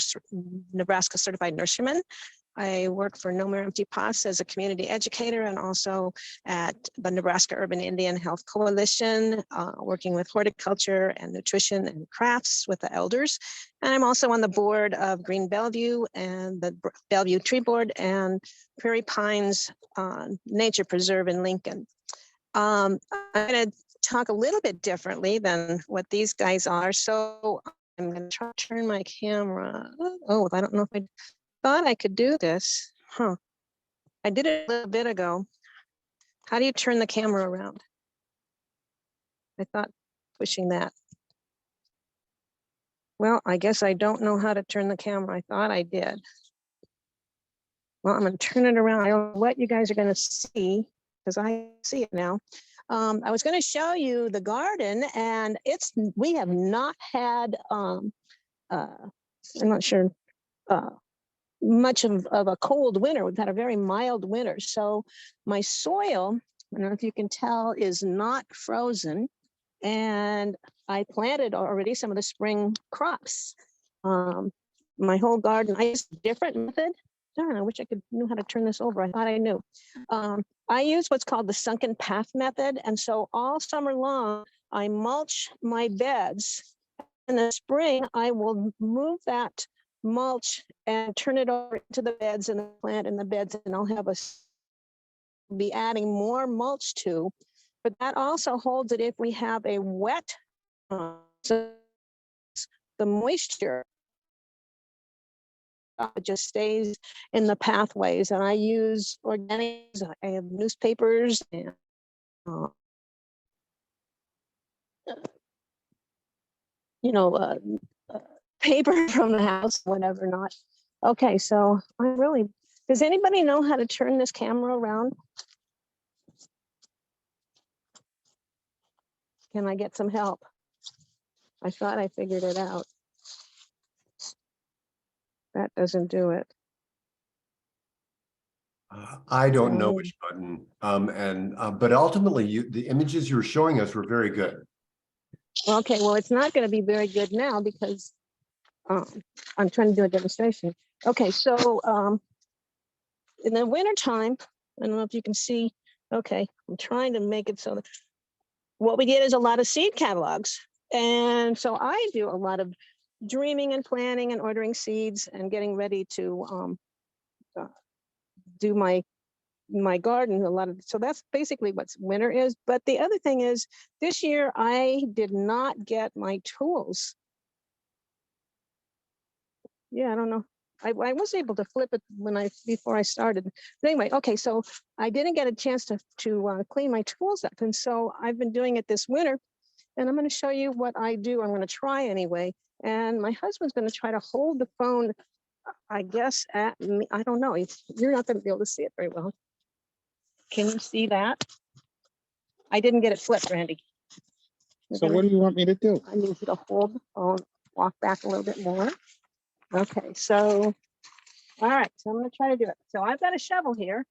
Nebraska certified nurseryman. I work for No More Empty Pots as a community educator and also at the Nebraska Urban Indian Health Coalition, working with horticulture and nutrition and crafts with the elders. And I'm also on the board of Green Bellevue and the Bellevue Tree Board and Prairie Pines Nature Preserve in Lincoln. I'm going to talk a little bit differently than what these guys are. So I'm going to try to turn my camera. Oh, I don't know if I thought I could do this. Huh. I did it a little bit ago. How do you turn the camera around? I thought pushing that. Well, I guess I don't know how to turn the camera. I thought I did. Well, I'm going to turn it around. I don't know what you guys are going to see because I see it now. I was going to show you the garden, and we have not had I'm not sure much of a cold winter. We've had a very mild winter. So my soil, I don't know if you can tell, is not frozen. And I planted already some of the spring crops. My whole garden, I used a different method. Darn, I wish I knew how to turn this over. I thought I knew. I use what's called the sunken path method. And so all summer long, I mulch my beds. In the spring, I will move that mulch and turn it over into the beds and the plant in the beds, and I'll have be adding more mulch to, but that also holds it if we have a wet, so the moisture just stays in the pathways. And I use organics, I have newspapers and paper from the house, whatever not. Okay, so does anybody know how to turn this camera around? Can I get some help? I thought I figured it out. That doesn't do it. I don't know which button. But ultimately, the images you were showing us were very good. Okay, well, it's not going to be very good now because I'm trying to do a demonstration. Okay, so in the wintertime, I don't know if you can see. Okay, I'm trying to make it so that what we get is a lot of seed catalogs. And so I do a lot of dreaming and planning and ordering seeds and getting ready to do my garden so that's basically what winter is. But the other thing is this year I did not get my tools. Yeah, I don't know. I was able to flip it before I started. But anyway, okay, so I didn't get a chance to clean my tools up. And so I've been doing it this winter, and I'm going to show you what I do. I'm going to try anyway. And my husband's going to try to hold the phone, I guess, at me. I don't know. You're not going to be able to see it very well. Can you see that? I didn't get it flipped, Randy. So what do you want me to do? I need you to hold the phone, walk back a little bit more. Okay, so, all right, so I'm going to try to do it. So I've got a shovel here,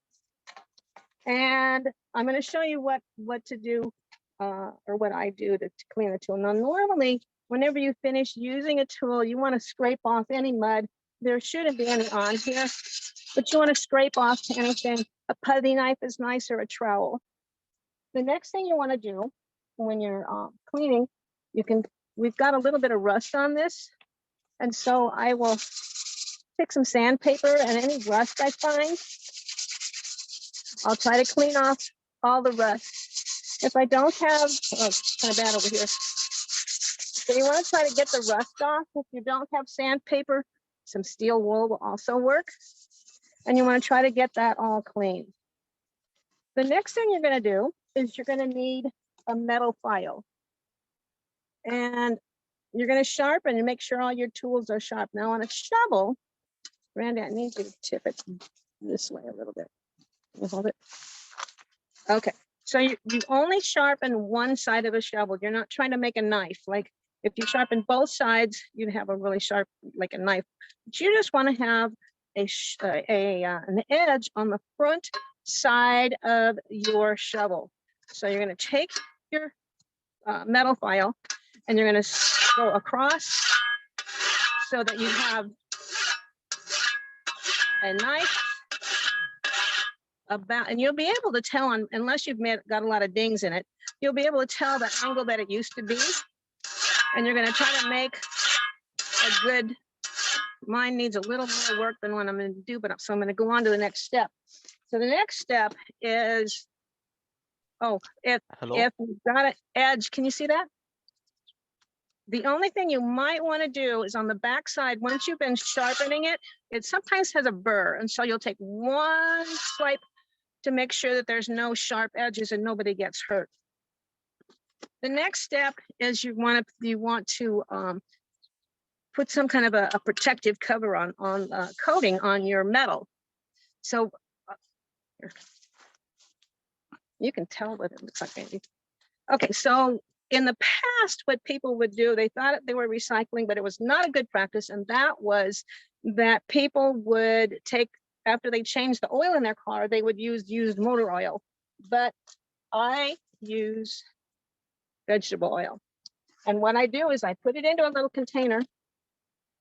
and I'm going to show you what to do, or what I do to clean the tool. Now, normally, whenever you finish using a tool, you want to scrape off any mud. There shouldn't be any on here, but you want to scrape off anything. A putty knife is nice, or a trowel. The next thing you want to do when you're cleaning, we've got a little bit of rust on this. And so I will pick some sandpaper and any rust I find. I'll try to clean off all the rust. If I don't have, it's kind of bad over here. So you want to try to get the rust off. If you don't have sandpaper, some steel wool will also work. And you want to try to get that all clean. The next thing you're going to do is you're going to need a metal file. And you're going to sharpen and make sure all your tools are sharp. Now on a shovel, Randy, I need you to tip it this way a little bit. You hold it. Okay. So you only sharpen one side of a shovel. You're not trying to make a knife. Like if you sharpen both sides, you'd have a really sharp, like a knife. But you just want to have an edge on the front side of your shovel. So you're going to take your metal file and you're going to go across so that you have a knife about, and you'll be able to tell on, unless you've got a lot of dings in it, you'll be able to tell the angle that it used to be. And you're going to try to make a good, mine needs a little more work than what I'm going to do, but so I'm going to go on to the next step. So the next step is, if you've got an edge, can you see that? The only thing you might want to do is on the back side, once you've been sharpening it, it sometimes has a burr. And so you'll take one swipe to make sure that there's no sharp edges and nobody gets hurt. The next step is you want to put some kind of a protective cover on coating on your metal. So you can tell what it looks like, maybe. Okay, so in the past, what people would do, they thought they were recycling, but it was not a good practice. And that was that people would take, after they changed the oil in their car, they would use used motor oil. But I use vegetable oil. And what I do is I put it into a little container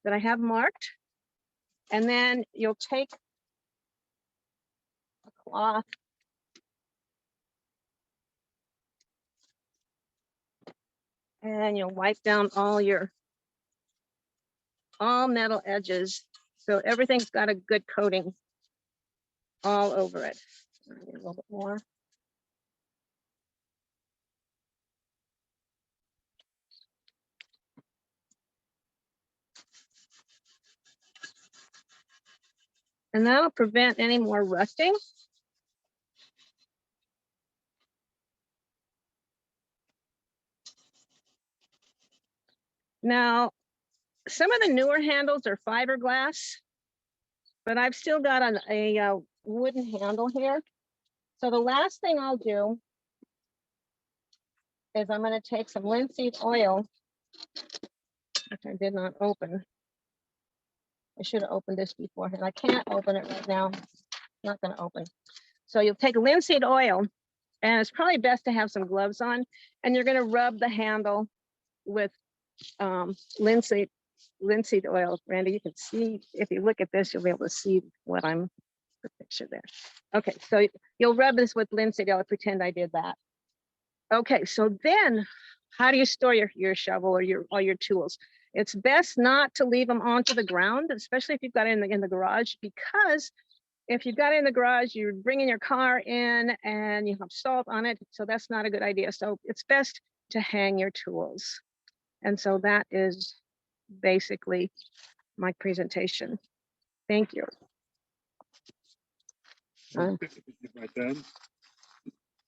that I have marked. And then you'll take a cloth and you'll wipe down all metal edges. So everything's got a good coating all over it. A little bit more. And that'll prevent any more rusting. Now, some of the newer handles are fiberglass, but I've still got a wooden handle here. So the last thing I'll do is I'm going to take some linseed oil, which I did not open. I should have opened this beforehand. I can't open it right now. Not going to open. So you'll take linseed oil, and it's probably best to have some gloves on, and you're going to rub the handle with linseed oil. Randy, you can see, if you look at this, you'll be able to see what I'm, the picture there. Okay, so you'll rub this with linseed oil. Pretend I did that. Okay, so then how do you store your shovel or all your tools? It's best not to leave them onto the ground, especially if you've got it in the garage, because if you've got it in the garage, you're bringing your car in and you have salt on it. So that's not a good idea. So it's best to hang your tools. And so that is basically my presentation. Thank you.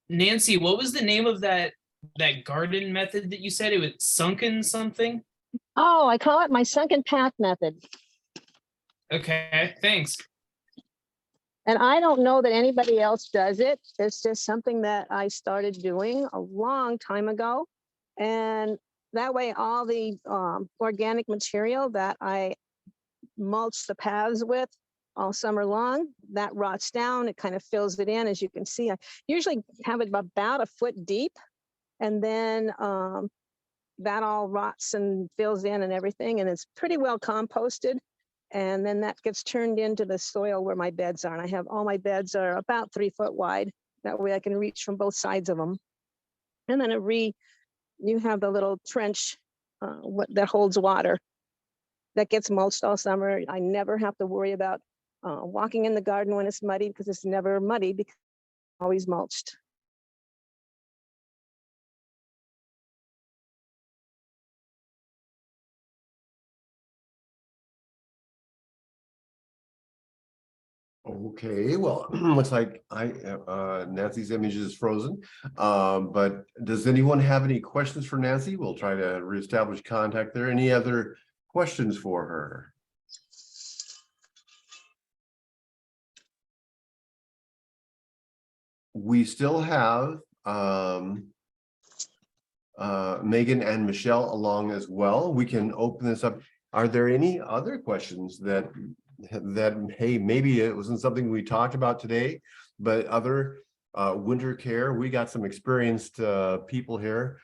Nancy, what was the name of that garden method that you said? It was sunken something? Oh, I call it my sunken path method. Okay, thanks. And I don't know that anybody else does it. It's just something that I started doing a long time ago. And that way, all the organic material that I mulch the paths with all summer long, that rots down. It kind of fills it in. As you can see, I usually have it about a foot deep. And then that all rots and fills in and everything. And it's pretty well composted. And then that gets turned into the soil where my beds are. And I have all my beds are about 3 foot wide. That way I can reach from both sides of them. And then you have the little trench that holds water that gets mulched all summer. I never have to worry about walking in the garden when it's muddy, because it's never muddy because it's always mulched. Okay, well, looks like Nancy's image is frozen. But does anyone have any questions for Nancy? We'll try to reestablish contact there. Any other questions for her? We still have Megan and Michelle along as well. We can open this up. Are there any other questions that hey, maybe it wasn't something we talked about today, but other winter care? We got some experienced people here.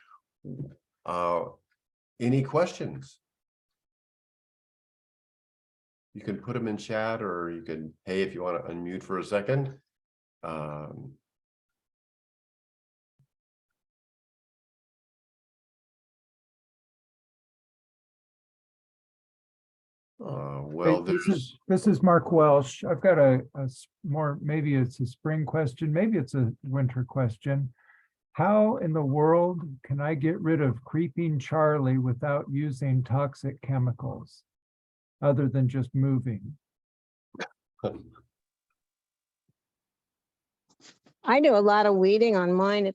Any questions? You can put them in chat, or you can, hey, if you want to unmute for a second. Well, this is Mark Welsh. I've got a more, maybe it's a spring question, maybe it's a winter question. How in the world can I get rid of creeping Charlie without using toxic chemicals other than just moving? I do a lot of weeding on mine.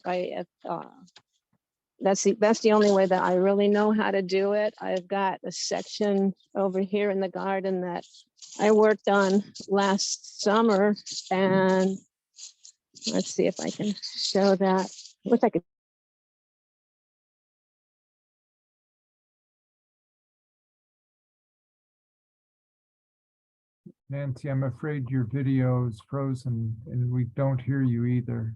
That's the only way that I really know how to do it. I've got a section over here in the garden that I worked on last summer, and let's see if I can show that. Wish I could. Nancy, I'm afraid your video is frozen and we don't hear you either.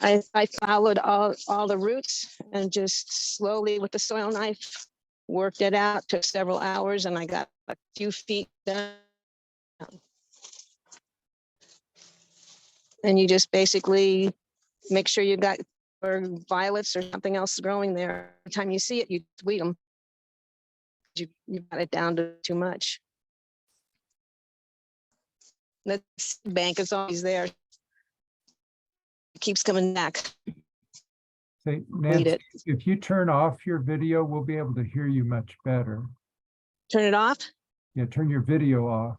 I followed all the roots and just slowly with the soil knife worked it out. Took several hours, and I got a few feet done. And you just basically make sure you got or violets or something else growing there. Every time you see it, you weed them. You got it down to too much. The bank is always there. It keeps coming back. Say, Nancy, if you turn off your video, we'll be able to hear you much better. Turn it off? Yeah, turn your video off.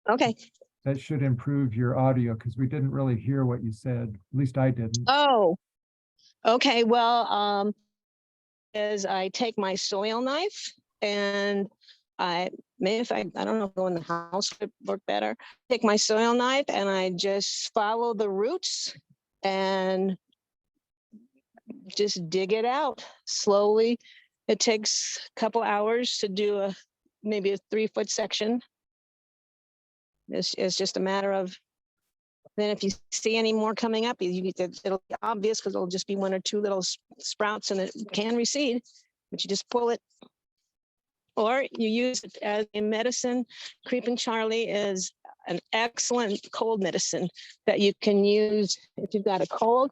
Okay. That should improve your audio because we didn't really hear what you said. At least I didn't. Oh, okay. Well, as I take my soil knife and if I don't know, go in the house would work better. Take my soil knife and I just follow the roots and just dig it out slowly. It takes a couple hours to do maybe a 3-foot section. It's just a matter of, then if you see any more coming up, it'll be obvious because it'll just be 1 or 2 little sprouts and it can reseed, but you just pull it. Or you use it as a medicine. Creeping Charlie is an excellent cold medicine that you can use if you've got a cold.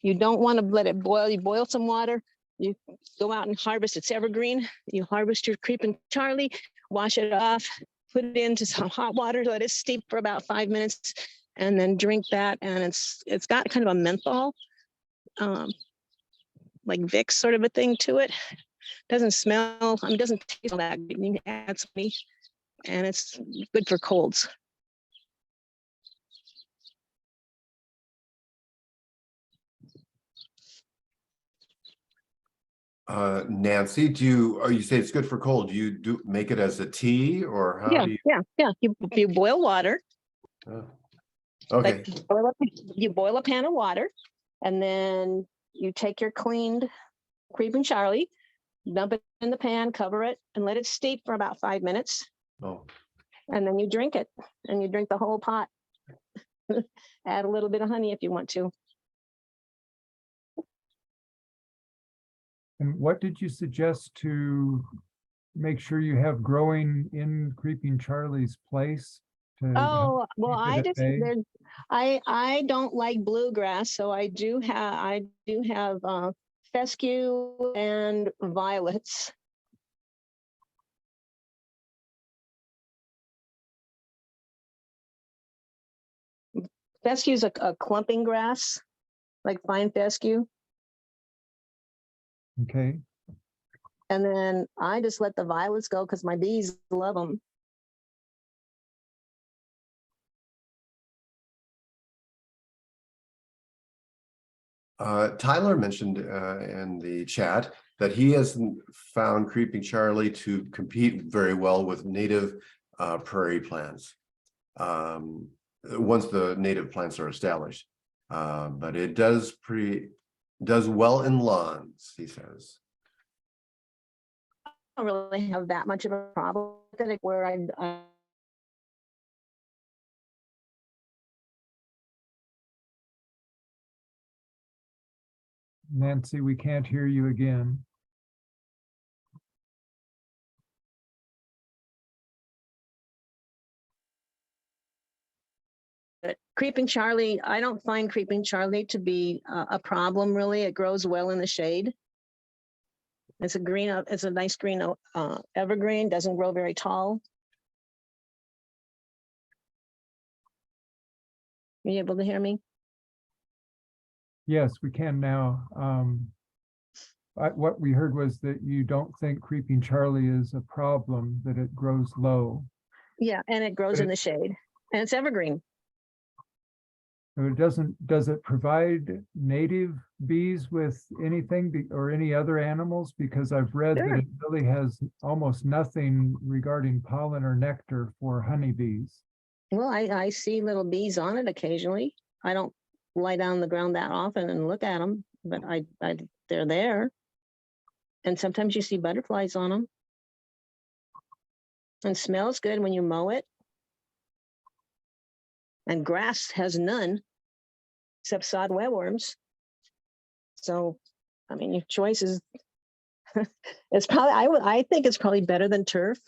You don't want to let it boil. You boil some water. You go out and harvest. It's evergreen. You harvest your Creeping Charlie, wash it off, put it into some hot water, let it steep for about 5 minutes, and then drink that. And it's got kind of a menthol, like Vicks sort of a thing to it. Doesn't smell, it doesn't taste all that good. You can add some, and it's good for colds. Nancy, you say it's good for cold? Do you make it as a tea, or how do you? Yeah. You boil water. Okay. You boil a pan of water, and then you take your cleaned Creeping Charlie, dump it in the pan, cover it, and let it steep for about 5 minutes. Oh. And then you drink it, and you drink the whole pot. Add a little bit of honey if you want to. And what did you suggest to make sure you have growing in Creeping Charlie's place? Oh, well, I don't like bluegrass, so I do have fescue and violets. Fescue is a clumping grass, like fine fescue. Okay. And then I just let the violets go because my bees love them. Tyler mentioned in the chat that he has found Creeping Charlie to compete very well with native prairie plants. once the native plants are established. But it does well in lawns, he says. I don't really have that much of a problem with it where I Nancy, we can't hear you again. Creeping Charlie, I don't find Creeping Charlie to be a problem really. It grows well in the shade. It's a nice green evergreen, doesn't grow very tall. Are you able to hear me? Yes, we can now. What we heard was that you don't think Creeping Charlie is a problem, that it grows low. Yeah, and it grows in the shade, and it's evergreen. Does it provide native bees with anything or any other animals? Because I've read that it really has almost nothing regarding pollen or nectar for honeybees. Well, I see little bees on it occasionally. I don't lie down on the ground that often and look at them, but they're there. And sometimes you see butterflies on them. And smells good when you mow it. And grass has none, except sod webworms. So, I mean, your choice is, it's probably, I think it's probably better than turf.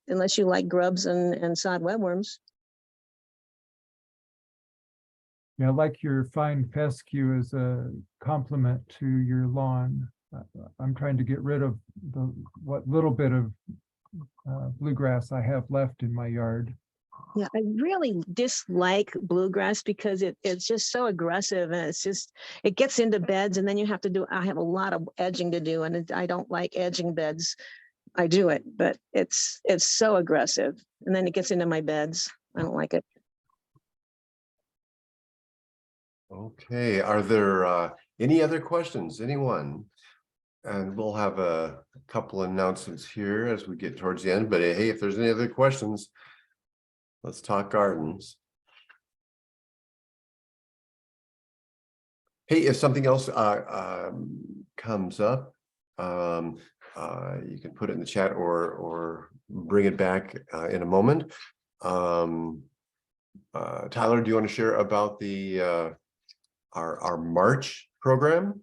Unless you like grubs and sod webworms. Yeah, I like your fine fescue as a complement to your lawn. I'm trying to get rid of what little bit of bluegrass I have left in my yard. Yeah, I really dislike bluegrass because it's just so aggressive, and it gets into beds, and then I have a lot of edging to do, and I don't like edging beds. I do it, but it's so aggressive, and then it gets into my beds. I don't like it. Okay, are there any other questions, anyone? And we'll have a couple announcements here as we get towards the end, but hey, if there's any other questions, let's talk gardens. Hey, if something else comes up, you can put it in the chat or bring it back in a moment. Tyler, do you want to share about the our March program?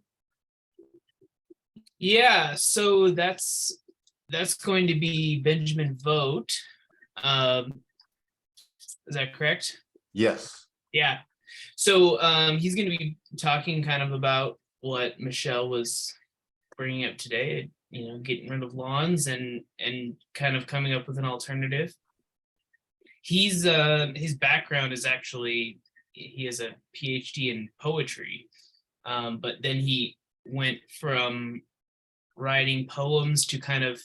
Yeah, so that's going to be Benjamin Vogt. Is that correct? Yes. Yeah. So he's going to be talking kind of about what Michelle was bringing up today, getting rid of lawns and kind of coming up with an alternative. His background is actually, he has a PhD in poetry, but then he went from writing poems to kind of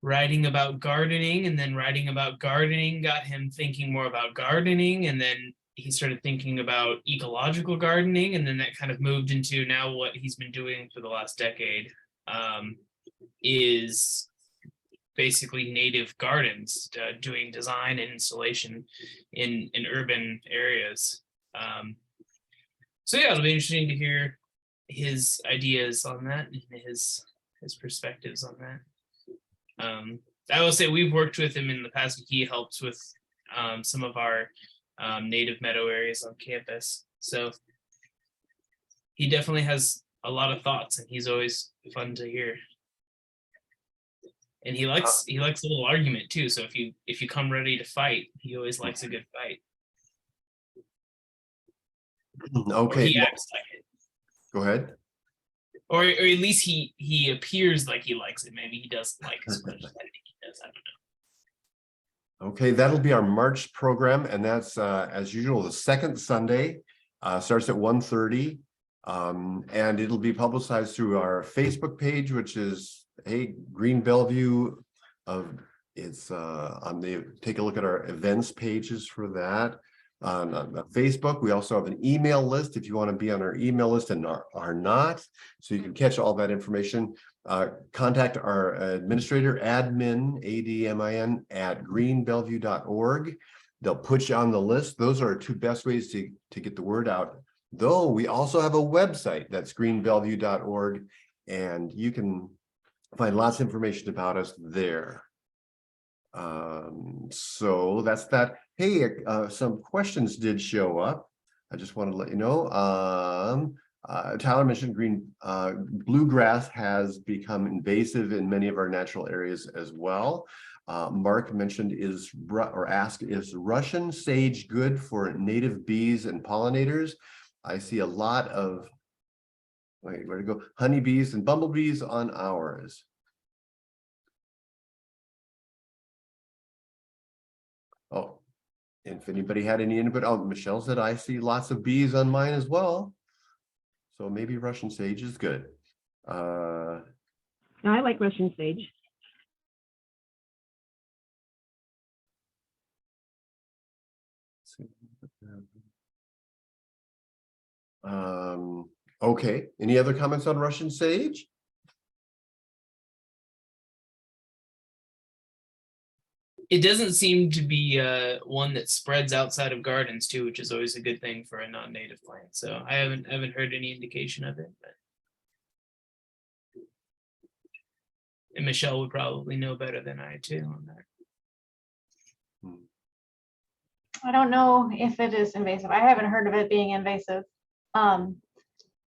writing about gardening, and then writing about gardening got him thinking more about gardening, and then he started thinking about ecological gardening, and then that kind of moved into now what he's been doing for the last decade, is basically native gardens, doing design and installation in urban areas. So yeah, it'll be interesting to hear his ideas on that and his perspectives on that. I will say we've worked with him in the past. He helps with some of our native meadow areas on campus. So he definitely has a lot of thoughts, and he's always fun to hear. And he likes a little argument too. So if you come ready to fight, he always likes a good fight. Okay. Or he acts like it. Go ahead. Or at least he appears like he likes it. Maybe he doesn't like it as much as I think he does. I don't know. Okay, that'll be our March program, and that's as usual the second Sunday. Starts at 1:30, and it'll be publicized through our Facebook page, which is Green Bellevue. It's take a look at our events pages for that. on Facebook. We also have an email list if you want to be on our email list and are not, so you can catch all that information. Contact our administrator, admin, ADMIN, at greenbellevue.org. They'll put you on the list. Those are our two best ways to get the word out. Though we also have a website that's greenbellevue.org, and you can find lots of information about us there. So that's that. Hey, some questions did show up. I just wanted to let you know. Tyler mentioned bluegrass has become invasive in many of our natural areas as well. Mark mentioned asked, is Russian sage good for native bees and pollinators? I see a lot of, wait, where to go? Honeybees and bumblebees on ours. Oh, and if anybody had any input, oh, Michelle said, I see lots of bees on mine as well. So maybe Russian sage is good. I like Russian sage. Okay, any other comments on Russian sage? It doesn't seem to be one that spreads outside of gardens too, which is always a good thing for a non-native plant. So I haven't heard any indication of it. But... And Michelle would probably know better than I too on that. I don't know if it is invasive. I haven't heard of it being invasive.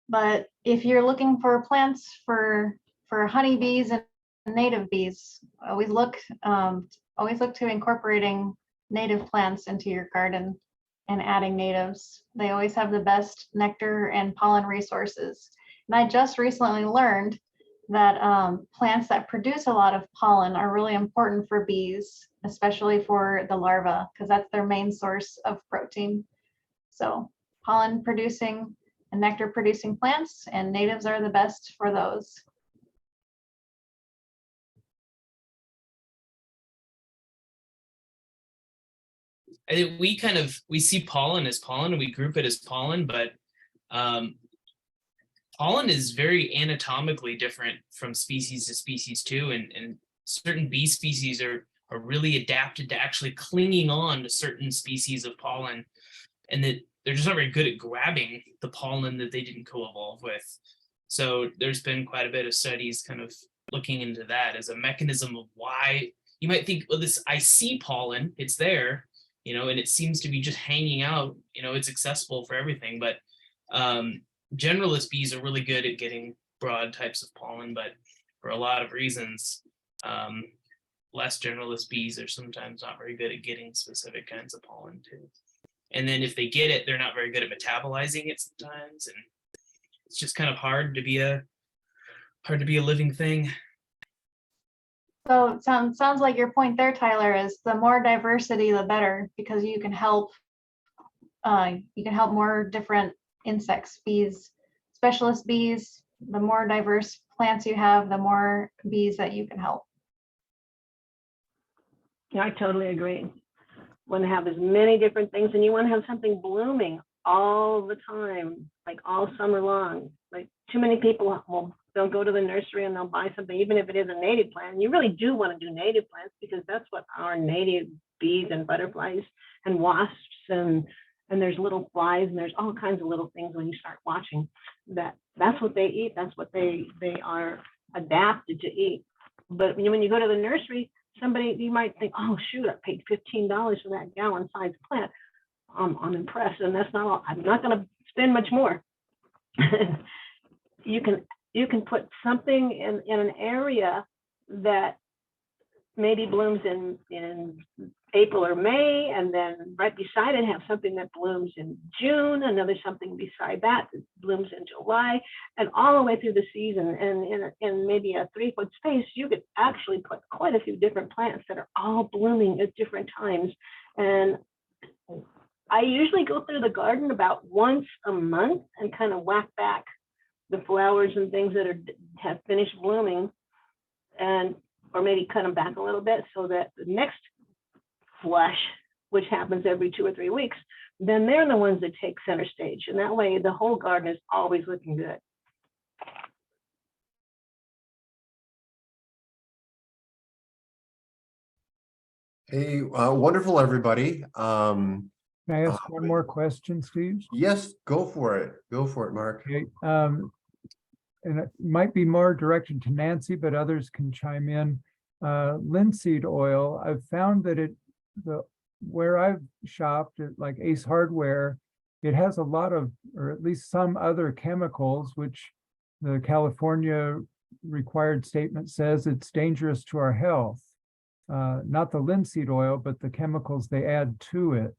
But if you're looking for plants for honeybees and native bees, always look to incorporating native plants into your garden and adding natives. They always have the best nectar and pollen resources. And I just recently learned that plants that produce a lot of pollen are really important for bees, especially for the larvae, because that's their main source of protein. So pollen producing and nectar producing plants, and natives are the best for those. I think we see pollen as pollen and we group it as pollen, but pollen is very anatomically different from species to species too, and certain bee species are really adapted to actually clinging on to certain species of pollen, and that they're just not very good at grabbing the pollen that they didn't co-evolve with. So there's been quite a bit of studies kind of looking into that as a mechanism of why you might think, well, I see pollen, it's there, and it seems to be just hanging out, it's accessible for everything. But generalist bees are really good at getting broad types of pollen, but for a lot of reasons, less generalist bees are sometimes not very good at getting specific kinds of pollen too. And then if they get it, they're not very good at metabolizing it sometimes, and it's just kind of hard to be a living thing. So it sounds like your point there, Tyler, is the more diversity, the better, because you can help more different insects, bees, specialist bees. The more diverse plants you have, the more bees that you can help. Yeah, I totally agree. Want to have as many different things, and you want to have something blooming all the time, like all summer long. Like too many people they'll go to the nursery and they'll buy something, even if it is a native plant. And you really do want to do native plants because that's what our native bees and butterflies and wasps and there's little flies and there's all kinds of little things when you start watching that's what they eat. That's what they are adapted to eat. But when you go to the nursery, you might think, oh shoot, I paid $15 for that gallon size plant. I'm impressed, and that's not all. I'm not going to spend much more. You can put something in an area that maybe blooms in April or May, and then right beside it have something that blooms in June, another something beside that blooms in July, and all the way through the season. And in maybe a 3-foot space, you could actually put quite a few different plants that are all blooming at different times. And I usually go through the garden about once a month and kind of whack back the flowers and things that have finished blooming, or maybe cut them back a little bit so that the next flush, which happens every 2 or 3 weeks, then they're the ones that take center stage. And that way the whole garden is always looking good. Hey, wonderful, everybody. Can I ask one more question, Steve? Yes, go for it. Go for it, Mark. Okay, and it might be more directed to Nancy, but others can chime in. Linseed oil, I've found that where I've shopped at like Ace Hardware, it has a lot of, or at least some other chemicals, which the California required statement says it's dangerous to our health. Not the linseed oil, but the chemicals they add to it.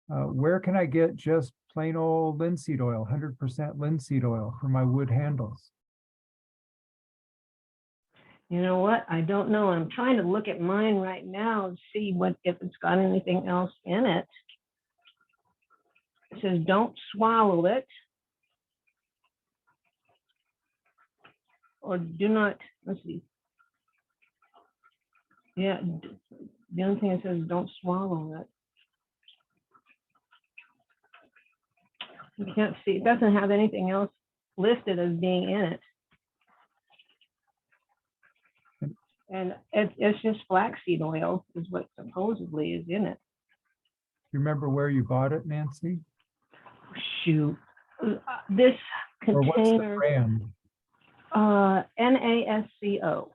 Where can I get just plain old linseed oil, 100% linseed oil for my wood handles? You know what? I don't know. I'm trying to look at mine right now and see if it's got anything else in it. It says don't swallow it. Or do not, let's see. Yeah, the only thing it says don't swallow it. You can't see, it doesn't have anything else listed as being in it. And it's just flaxseed oil is what supposedly is in it. You remember where you bought it, Nancy? Shoot, this Or what's the container, brand? NASCO.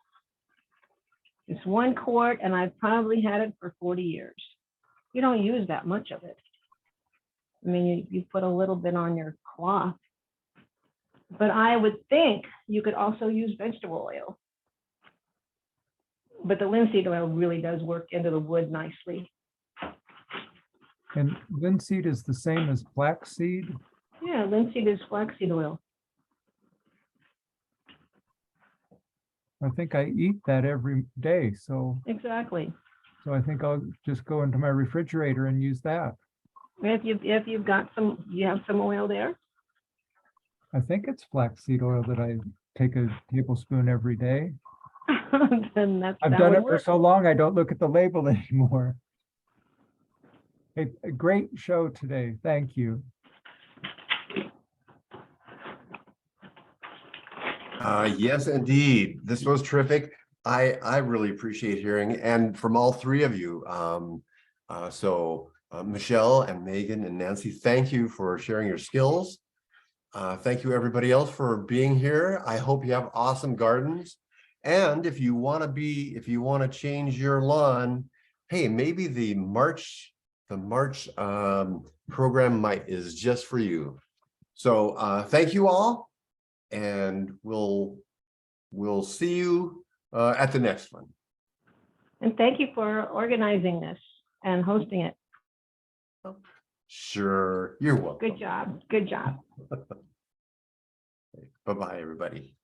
It's 1 quart and I've probably had it for 40 years. You don't use that much of it. I mean, you put a little bit on your cloth, but I would think you could also use vegetable oil. But the linseed oil really does work into the wood nicely. And linseed is the same as flaxseed? Yeah, linseed is flaxseed oil. I think I eat that every day, so Exactly. I think I'll just go into my refrigerator and use that. If you've got some, you have some oil there. I think it's flaxseed oil that I take a tablespoon every day. Then that I've done would it for work. so long, I don't look at the label anymore. Hey, a great show today. Thank you. Yes, indeed. This was terrific. I really appreciate hearing, and from all three of you. Michelle and Megan and Nancy, thank you for sharing your skills. Thank you everybody else for being here. I hope you have awesome gardens. And if you want to change your lawn, hey, maybe the March program is just for you. So thank you all, and we'll see you at the next one. And thank you for organizing this and hosting it. Sure, you're welcome. Good job. Good job. Bye-bye, everybody.